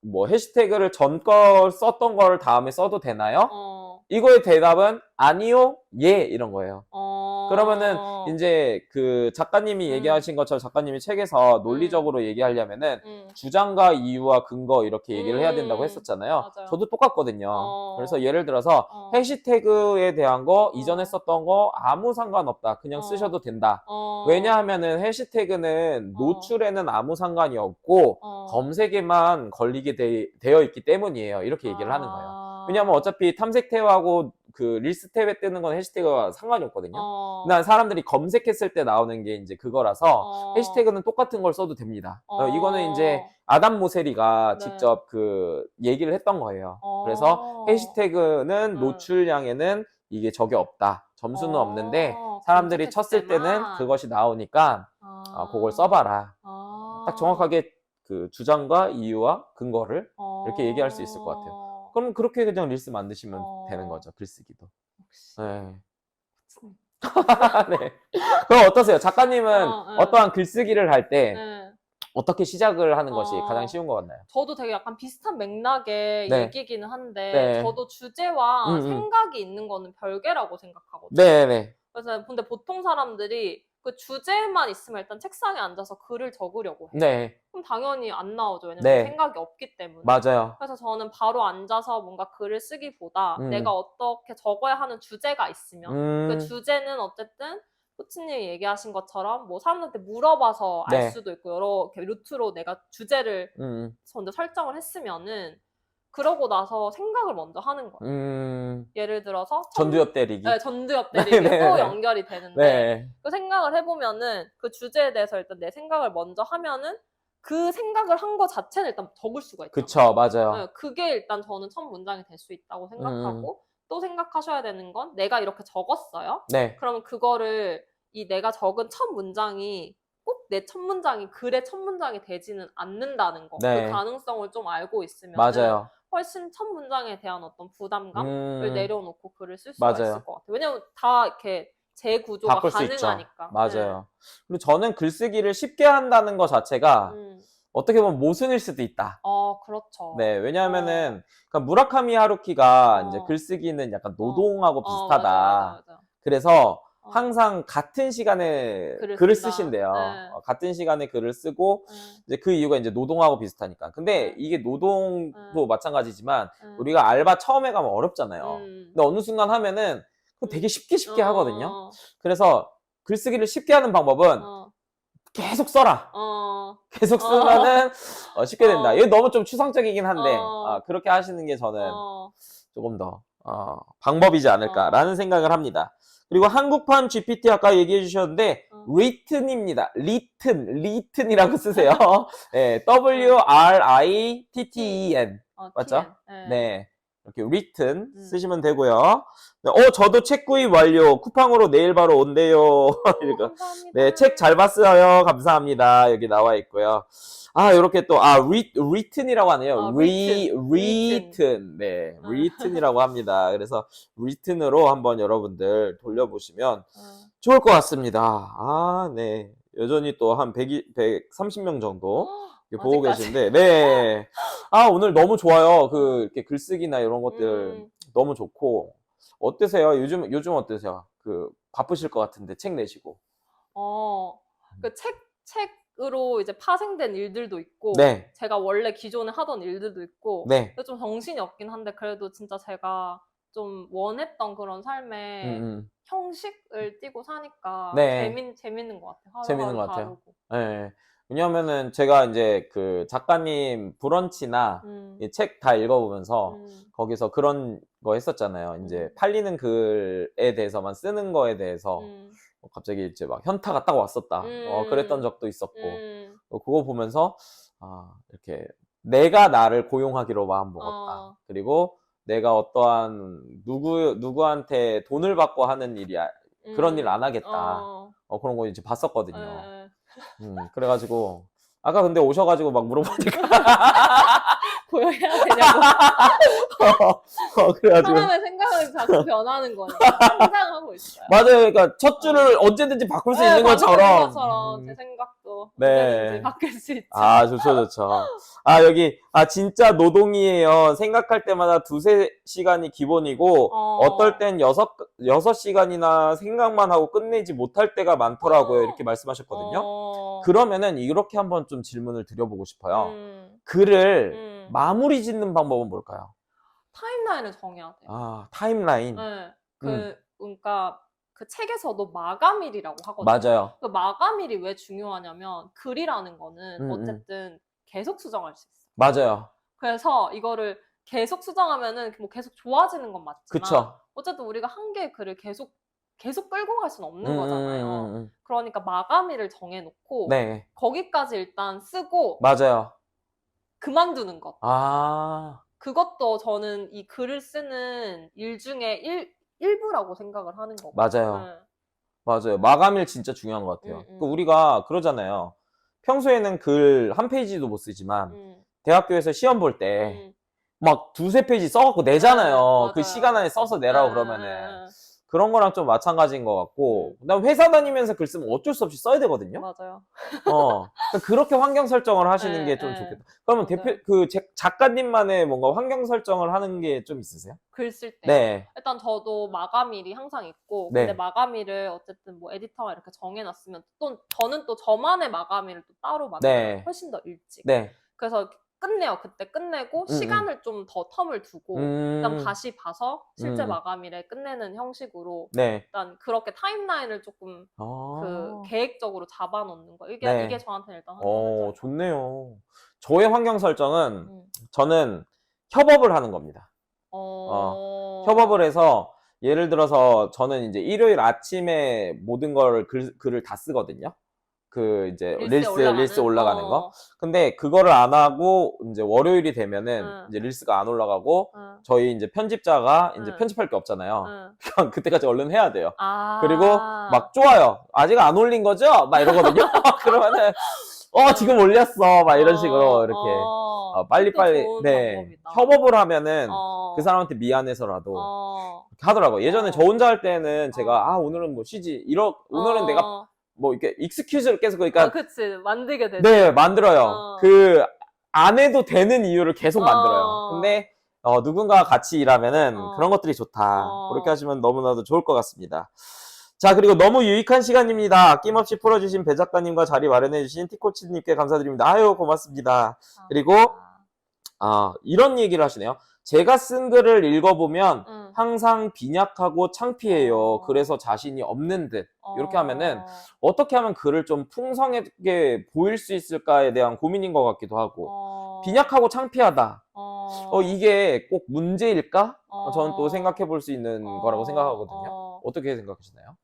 뭐 해시태그를 전 거 썼던 걸 다음에 써도 되나요? 이거의 대답은 아니요, 예 이런 거예요. 그러면은 이제 그 작가님이 얘기하신 것처럼 작가님이 책에서 논리적으로 얘기하려면은 주장과 이유와 근거 이렇게 얘기를 해야 된다고 했었잖아요.
맞아요.
저도 똑같거든요. 그래서 예를 들어서 해시태그에 대한 거 이전에 썼던 거 아무 상관없다. 그냥 쓰셔도 된다. 왜냐하면은 해시태그는 노출에는 아무 상관이 없고 검색에만 걸리게 되어 있기 때문이에요. 이렇게 얘기를 하는 거예요. 왜냐하면 어차피 탐색 탭하고 그 릴스 탭에 뜨는 건 해시태그와 상관이 없거든요. 난 사람들이 검색했을 때 나오는 게 이제 그거라서 해시태그는 똑같은 걸 써도 됩니다. 이거는 이제 아담 모세리가 직접 그 얘기를 했던 거예요. 그래서 해시태그는 노출량에는 이게 적이 없다. 점수는 없는데 사람들이 쳤을 때는 그것이 나오니까 그걸 써봐라. 딱 정확하게 그 주장과 이유와 근거를 이렇게 얘기할 수 있을 것 같아요. 그럼 그렇게 그냥 릴스 만드시면 되는 거죠. 글쓰기도.
역시.
네. 네. 그럼 어떠세요? 작가님은 어떠한 글쓰기를 할 때 어떻게 시작을 하는 것이 가장 쉬운 것 같나요?
저도 되게 약간 비슷한 맥락의
네.
얘기기는 한데
네.
저도 주제와 생각이 있는 거는 별개라고 생각하거든요.
네네.
그래서 근데 보통 사람들이 그 주제만 있으면 일단 책상에 앉아서 글을 적으려고 해요.
네.
그럼 당연히 안 나오죠. 왜냐면
네.
생각이 없기 때문에.
맞아요.
그래서 저는 바로 앉아서 뭔가 글을 쓰기보다 내가 어떻게 적어야 하는 주제가 있으면 그 주제는 어쨌든 코치님이 얘기하신 것처럼 뭐 사람들한테 물어봐서 알
네.
수도 있고 여러 이렇게 루트로 내가 주제를 먼저 설정을 했으면은 그러고 나서 생각을 먼저 하는 거예요. 예를 들어서
전두엽 때리기.
네, 전두엽 때리기 또 연결이 되는데
네.
그 생각을 해보면은 그 주제에 대해서 일단 내 생각을 먼저 하면은 그 생각을 한 거 자체는 일단 적을 수가 있죠.
그쵸, 맞아요.
네, 그게 일단 저는 첫 문장이 될 수 있다고 생각하고 또 생각하셔야 되는 건 내가 이렇게 적었어요.
네.
그러면 그거를 이 내가 적은 첫 문장이 꼭 내 첫 문장이 글의 첫 문장이 되지는 않는다는 거.
네.
그 가능성을 좀 알고 있으면
맞아요.
훨씬 첫 문장에 대한 어떤 부담감을 내려놓고 글을 쓸 수가
맞아요.
있을 것 같아요. 왜냐면 다 이렇게 재구조가
바꿀 수 있죠.
가능하니까.
맞아요. 그리고 저는 글쓰기를 쉽게 한다는 것 자체가 어떻게 보면 모순일 수도 있다.
그렇죠.
네, 왜냐하면은 그러니까 무라카미 하루키가 이제 글쓰기는 약간 노동하고 비슷하다.
맞아.
그래서 항상 같은 시간에 글을
쓴다.
쓰신대요.
네.
같은 시간에 글을 쓰고 이제 그 이유가 이제 노동하고 비슷하니까. 근데 이게 노동도 마찬가지지만 우리가 알바 처음에 가면 어렵잖아요. 근데 어느 순간 하면은 그거 되게 쉽게 하거든요. 그래서 글쓰기를 쉽게 하는 방법은 계속 써라. 계속 쓰면은 쉽게 된다. 이게 너무 좀 추상적이긴 한데 그렇게 하시는 게 저는 조금 더 방법이지 않을까라는 생각을 합니다. 그리고 한국판 GPT 아까 얘기해 주셨는데 written입니다. written이라고 쓰세요. 네, W-R-I-T-T-E-N 맞죠? 네. 이렇게 written 쓰시면 되고요. 네, 저도 책 구입 완료. 쿠팡으로 내일 바로 온대요.
감사합니다.
네, 책 잘 봤어요. 감사합니다. 여기 나와 있고요. 이렇게 또, written이라고 하네요. written. 네, written이라고 합니다. 그래서 written으로 한번 여러분들 돌려보시면 좋을 것 같습니다. 네. 여전히 또 한 130명 정도 보고 계신데, 네. 오늘 너무 좋아요. 이렇게 글쓰기나 이런 것들 너무 좋고. 어떠세요? 요즘 어떠세요? 바쁘실 것 같은데, 책 내시고.
책으로 이제 파생된 일들도 있고,
네.
제가 원래 기존에 하던 일들도 있고,
네.
좀 정신이 없긴 한데, 그래도 진짜 제가 좀 원했던 그런 삶의 형식을 띠고 사니까
네.
재밌는 것 같아요.
재밌는 것
하루하루
같아요.
다르고.
네. 왜냐면은 제가 이제 그 작가님 브런치나 책 다 읽어보면서 거기서 그런 거 했었잖아요. 이제 팔리는 글에 대해서만 쓰는 거에 대해서 갑자기 이제 막 현타가 딱 왔었다. 그랬던 적도 있었고. 그거 보면서, 아, 이렇게 내가 나를 고용하기로 마음먹었다. 그리고 내가 어떠한 누구한테 돈을 받고 하는 일이야. 그런 일 안 하겠다. 그런 거 이제 봤었거든요. 그래가지고, 아까 근데 오셔가지고 막 물어보니까.
고용해야 되냐고.
그래가지고.
사람의 생각은 자꾸 변하는 거니까 상상하고 있어요.
맞아요. 그러니까 첫 줄을 언제든지 바꿀 수 있는
바꿀 수 있는
것처럼.
것처럼 제 생각도
네.
언제든지 바뀔 수 있죠.
아, 좋죠. 아, 여기, 진짜 노동이에요. 생각할 때마다 2-3시간이 기본이고, 어떨 땐 6시간이나 생각만 하고 끝내지 못할 때가 많더라고요. 이렇게 말씀하셨거든요. 그러면은 이렇게 한번 좀 질문을 드려보고 싶어요. 글을 마무리 짓는 방법은 뭘까요?
타임라인을 정해야 돼요.
아, 타임라인.
네. 그러니까 그 책에서도 마감일이라고 하거든요.
맞아요.
그 마감일이 왜 중요하냐면 글이라는 거는 어쨌든 계속 수정할 수 있어요.
맞아요.
그래서 이거를 계속 수정하면은 뭐 계속 좋아지는 건 맞지만
그쵸.
어쨌든 우리가 한 개의 글을 계속 끌고 갈 수는 없는 거잖아요. 그러니까 마감일을 정해놓고
네.
거기까지 일단 쓰고
맞아요.
그만두는 것.
아.
그것도 저는 이 글을 쓰는 일 중에 일부라고 생각을 하는 거고.
맞아요.
네.
맞아요. 마감일 진짜 중요한 것 같아요. 우리가 그러잖아요. 평소에는 글 한 페이지도 못 쓰지만 대학교에서 시험 볼 때 막 2-3페이지 써갖고 내잖아요. 그
맞아요.
시간 안에 써서 내라고 그러면은. 그런 거랑 좀 마찬가지인 것 같고, 그다음 회사 다니면서 글 쓰면 어쩔 수 없이 써야 되거든요.
맞아요.
그러니까 그렇게 환경 설정을 하시는 게 좀 좋겠다. 그러면
맞아요.
작가님만의 뭔가 환경 설정을 하는 게 좀 있으세요?
글 쓸 때.
네.
일단 저도 마감일이 항상 있고,
네.
근데 마감일을 어쨌든 뭐 에디터가 이렇게 정해놨으면 또 저는 또 저만의 마감일을 또 따로 만들어요.
네.
훨씬 더 일찍.
네.
그래서 끝내요. 그때 끝내고 시간을 좀 더 텀을 두고 그다음 다시 봐서 실제 마감일에 끝내는 형식으로
네.
일단 그렇게 타임라인을 조금 그 계획적으로 잡아놓는 거. 이게 저한테는 일단 환경 설정.
좋네요. 저의 환경 설정은 저는 협업을 하는 겁니다. 협업을 해서 예를 들어서 저는 이제 일요일 아침에 모든 글을 다 쓰거든요. 그 이제 릴스 올라가는 거. 근데 그거를 안 하고 이제 월요일이 되면은 이제 릴스가 안 올라가고 저희 이제 편집자가 이제 편집할 게 없잖아요. 그냥 그때까지 얼른 해야 돼요. 그리고 막 좋아요. 아직 안 올린 거죠? 막 이러거든요. 그러면은 지금 올렸어. 막 이런 식으로 이렇게 빨리빨리 협업을 하면은 그 사람한테 미안해서라도 이렇게 하더라고요. 예전에 저 혼자 할 때는 제가 오늘은 뭐 쉬지. 오늘은 내가 뭐 이렇게 익스큐즈를 계속 그러니까
그치 만들게 되죠.
네, 만들어요. 그 안 해도 되는 이유를 계속 만들어요. 근데 누군가와 같이 일하면은 그런 것들이 좋다. 그렇게 하시면 너무나도 좋을 것 같습니다. 자, 그리고 너무 유익한 시간입니다. 아낌없이 풀어주신 배 작가님과 자리 마련해주신 티코치님께 감사드립니다. 아유, 고맙습니다. 그리고 이런 얘기를 하시네요. 제가 쓴 글을 읽어보면 항상 빈약하고 창피해요. 그래서 자신이 없는 듯. 이렇게 하면은 어떻게 하면 글을 좀 풍성하게 보일 수 있을까에 대한 고민인 것 같기도 하고 빈약하고 창피하다. 이게 꼭 문제일까? 저는 또 생각해 볼 수 있는 거라고 생각하거든요. 어떻게 생각하시나요?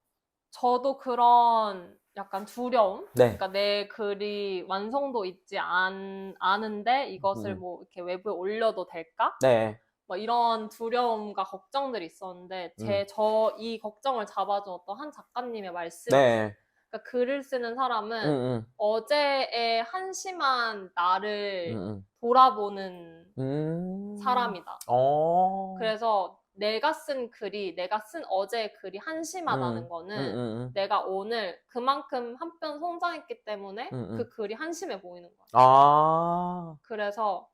저도 그런 약간 두려움?
네.
그러니까 내 글이 완성도 있지 않은데 이것을 뭐 이렇게 외부에 올려도 될까?
네.
뭐 이런 두려움과 걱정들이 있었는데 이 걱정을 잡아준 어떤 한 작가님의 말씀.
네.
그러니까 글을 쓰는 사람은 어제의 한심한 나를 돌아보는 사람이다. 그래서 내가 쓴 어제의 글이 한심하다는 거는 내가 오늘 그만큼 한 편 성장했기 때문에 그 글이 한심해 보이는 거야. 그래서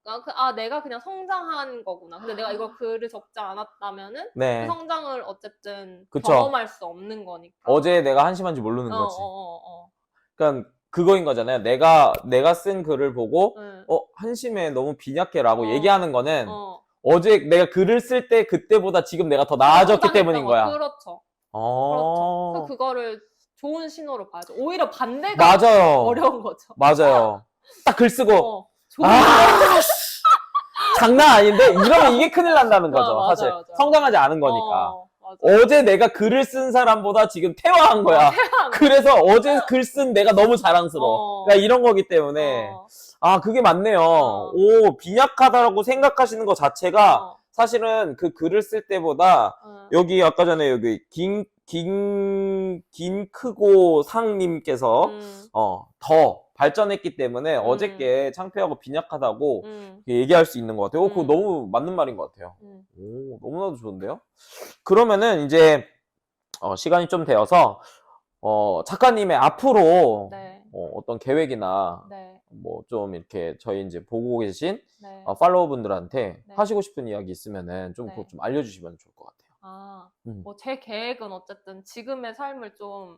내가 그냥 성장한 거구나. 근데 내가 이걸 글을 적지 않았다면은 그 성장을 어쨌든 경험할 수 없는 거니까.
어제 내가 한심한지 모르는 거지. 그러니까 그거인 거잖아요. 내가 쓴 글을 보고 한심해, 너무 빈약해라고 얘기하는 거는 어제 내가 글을 쓸 때 그때보다 지금 내가 더 나아졌기 때문인 거야.
그렇죠. 그렇죠. 그거를 좋은 신호로 봐야죠. 오히려 반대가
맞아요.
어려운 거죠.
맞아요. 딱 글 쓰고
좋은
아, 장난 아닌데 이러면 이게 큰일 난다는 거죠.
맞아요,
사실
맞아요.
성장하지 않은 거니까.
맞아.
어제 내가 글을 쓴 사람보다 지금 퇴화한 거야. 그래서 어제 글 쓴 내가 너무 자랑스러워. 그러니까 이런 거기 때문에 아, 그게 맞네요. 오, 빈약하다라고 생각하시는 것 자체가 사실은 그 글을 쓸 때보다 여기 아까 전에 여기 긴 크고 상님께서 더 발전했기 때문에 어저께 창피하고 빈약하다고 얘기할 수 있는 것 같아요. 그거 너무 맞는 말인 것 같아요. 오, 너무나도 좋은데요? 그러면은 이제 시간이 좀 되어서 작가님의 앞으로
네.
어떤 계획이나
네.
뭐 좀 이렇게 저희 이제 보고 계신
네.
팔로워분들한테
네.
하시고 싶은 이야기 있으면은 좀
네.
그거 좀 알려주시면 좋을 것 같아요.
뭐 제 계획은 어쨌든 지금의 삶을 좀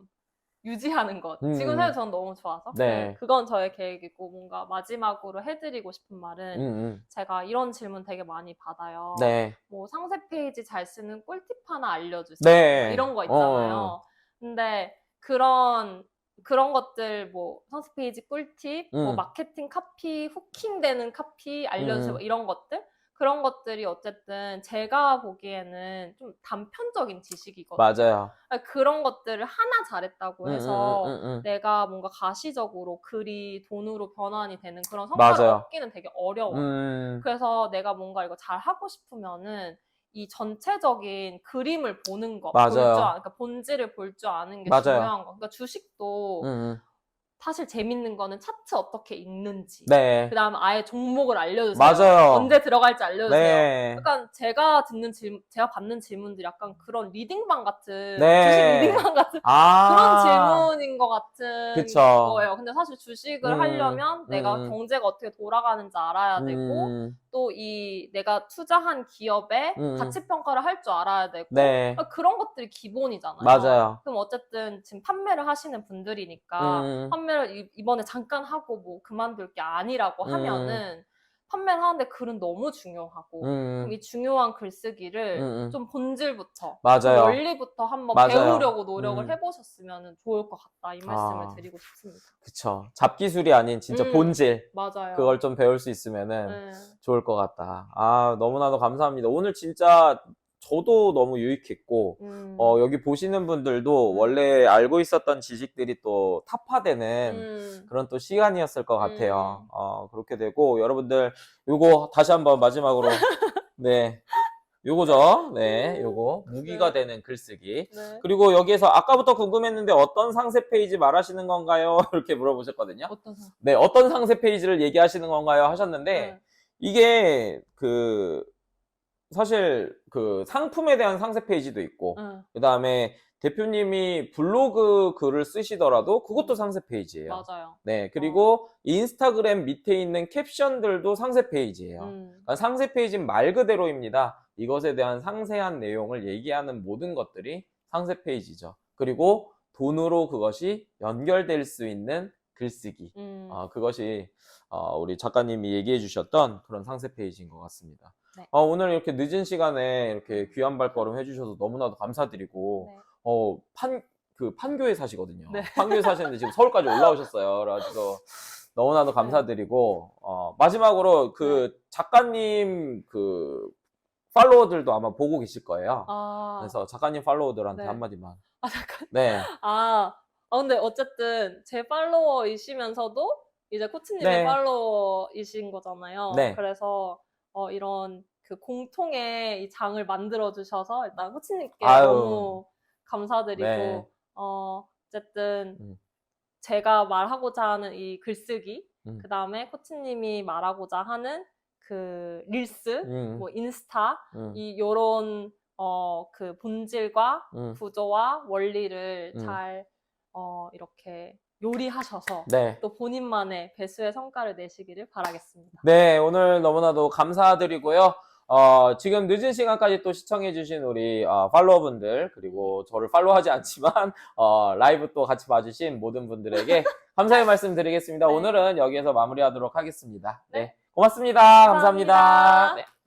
유지하는 것. 지금
음.
삶이 저는 너무 좋아서.
네.
그건 저의 계획이고, 뭔가 마지막으로 해드리고 싶은 말은 제가 이런 질문 되게 많이 받아요.
네.
뭐 상세 페이지 잘 쓰는 꿀팁 하나 알려주세요.
네.
이런 거 있잖아요. 근데 그런 것들 뭐 상세 페이지 꿀팁, 뭐 마케팅 카피, 후킹 되는 카피 알려주세요. 이런 것들. 그런 것들이 어쨌든 제가 보기에는 좀 단편적인 지식이거든요.
맞아요.
그런 것들을 하나 잘했다고 해서 내가 뭔가 가시적으로 글이 돈으로 변환이 되는 그런 성과를
맞아요.
얻기는 되게 어려워요. 그래서 내가 뭔가 이거 잘하고 싶으면은 이 전체적인 그림을 보는 거,
맞아요.
그러니까 본질을 볼 줄 아는 게
맞아요.
중요한 거. 그러니까 주식도 사실 재밌는 거는 차트 어떻게 읽는지.
네.
그 다음에 아예 종목을 알려주세요.
맞아요.
언제 들어갈지 알려주세요.
네.
약간 제가 받는 질문들이 약간 그런 리딩방 같은,
네.
주식 리딩방 같은 그런 질문인 것 같은
그쵸.
거예요. 근데 사실 주식을 하려면 내가 경제가 어떻게 돌아가는지 알아야 되고, 또 내가 투자한 기업의 가치 평가를 할 줄 알아야 되고,
네.
그런 것들이 기본이잖아요.
맞아요.
그럼 어쨌든 지금 판매를 하시는 분들이니까 판매를 이번에 잠깐 하고 뭐 그만둘 게 아니라고 하면은 판매를 하는데 글은 너무 중요하고 그럼 이 중요한 글쓰기를 좀 본질부터
맞아요.
좀 원리부터 한번
맞아요.
배우려고 노력을 해보셨으면 좋을 것 같다 이 말씀을 드리고 싶습니다.
그쵸. 잡기술이 아닌 진짜 본질.
맞아요.
그걸 좀 배울 수 있으면은 좋을 것 같다. 아, 너무나도 감사합니다. 오늘 진짜 저도 너무 유익했고 여기 보시는 분들도 원래 알고 있었던 지식들이 또 타파되는 그런 또 시간이었을 것 같아요. 그렇게 되고 여러분들 요거 다시 한번 마지막으로 네. 요거죠. 네, 요거. 무기가 되는 글쓰기.
네.
그리고 여기에서 아까부터 궁금했는데 어떤 상세 페이지 말하시는 건가요? 이렇게 물어보셨거든요.
어떤 상세?
네, 어떤 상세 페이지를 얘기하시는 건가요? 하셨는데 이게 사실 상품에 대한 상세 페이지도 있고 그 다음에 대표님이 블로그 글을 쓰시더라도 그것도 상세 페이지예요.
맞아요.
네, 그리고 인스타그램 밑에 있는 캡션들도 상세 페이지예요. 그러니까 상세 페이지는 말 그대로입니다. 이것에 대한 상세한 내용을 얘기하는 모든 것들이 상세 페이지죠. 그리고 돈으로 그것이 연결될 수 있는 글쓰기. 그것이 우리 작가님이 얘기해 주셨던 그런 상세 페이지인 것 같습니다.
네.
오늘 이렇게 늦은 시간에 이렇게 귀한 발걸음 해주셔서 너무나도 감사드리고,
네.
판교에 사시거든요.
네.
판교에 사시는데 지금 서울까지 올라오셨어요. 그래가지고 너무나도 감사드리고, 마지막으로 작가님 팔로워들도 아마 보고 계실 거예요. 그래서 작가님 팔로워들한테
네.
한마디만.
잠깐.
네.
근데 어쨌든 제 팔로워이시면서도 이제 코치님의
네.
팔로워이신 거잖아요.
네.
그래서 이런 공통의 이 장을 만들어 주셔서 일단 코치님께
아유.
너무 감사드리고
네.
어쨌든 제가 말하고자 하는 이 글쓰기 그 다음에 코치님이 말하고자 하는 그 릴스, 뭐 인스타 요런 그 본질과 구조와 원리를 잘 이렇게 요리하셔서
네.
또 본인만의 배수의 성과를 내시기를 바라겠습니다.
네, 오늘 너무나도 감사드리고요. 지금 늦은 시간까지 또 시청해주신 우리 팔로워분들, 그리고 저를 팔로우하지 않지만 라이브 또 같이 봐주신 모든 분들에게 감사의 말씀 드리겠습니다.
네.
오늘은 여기에서 마무리하도록 하겠습니다.
네.
네, 고맙습니다. 감사합니다.
감사합니다.
네.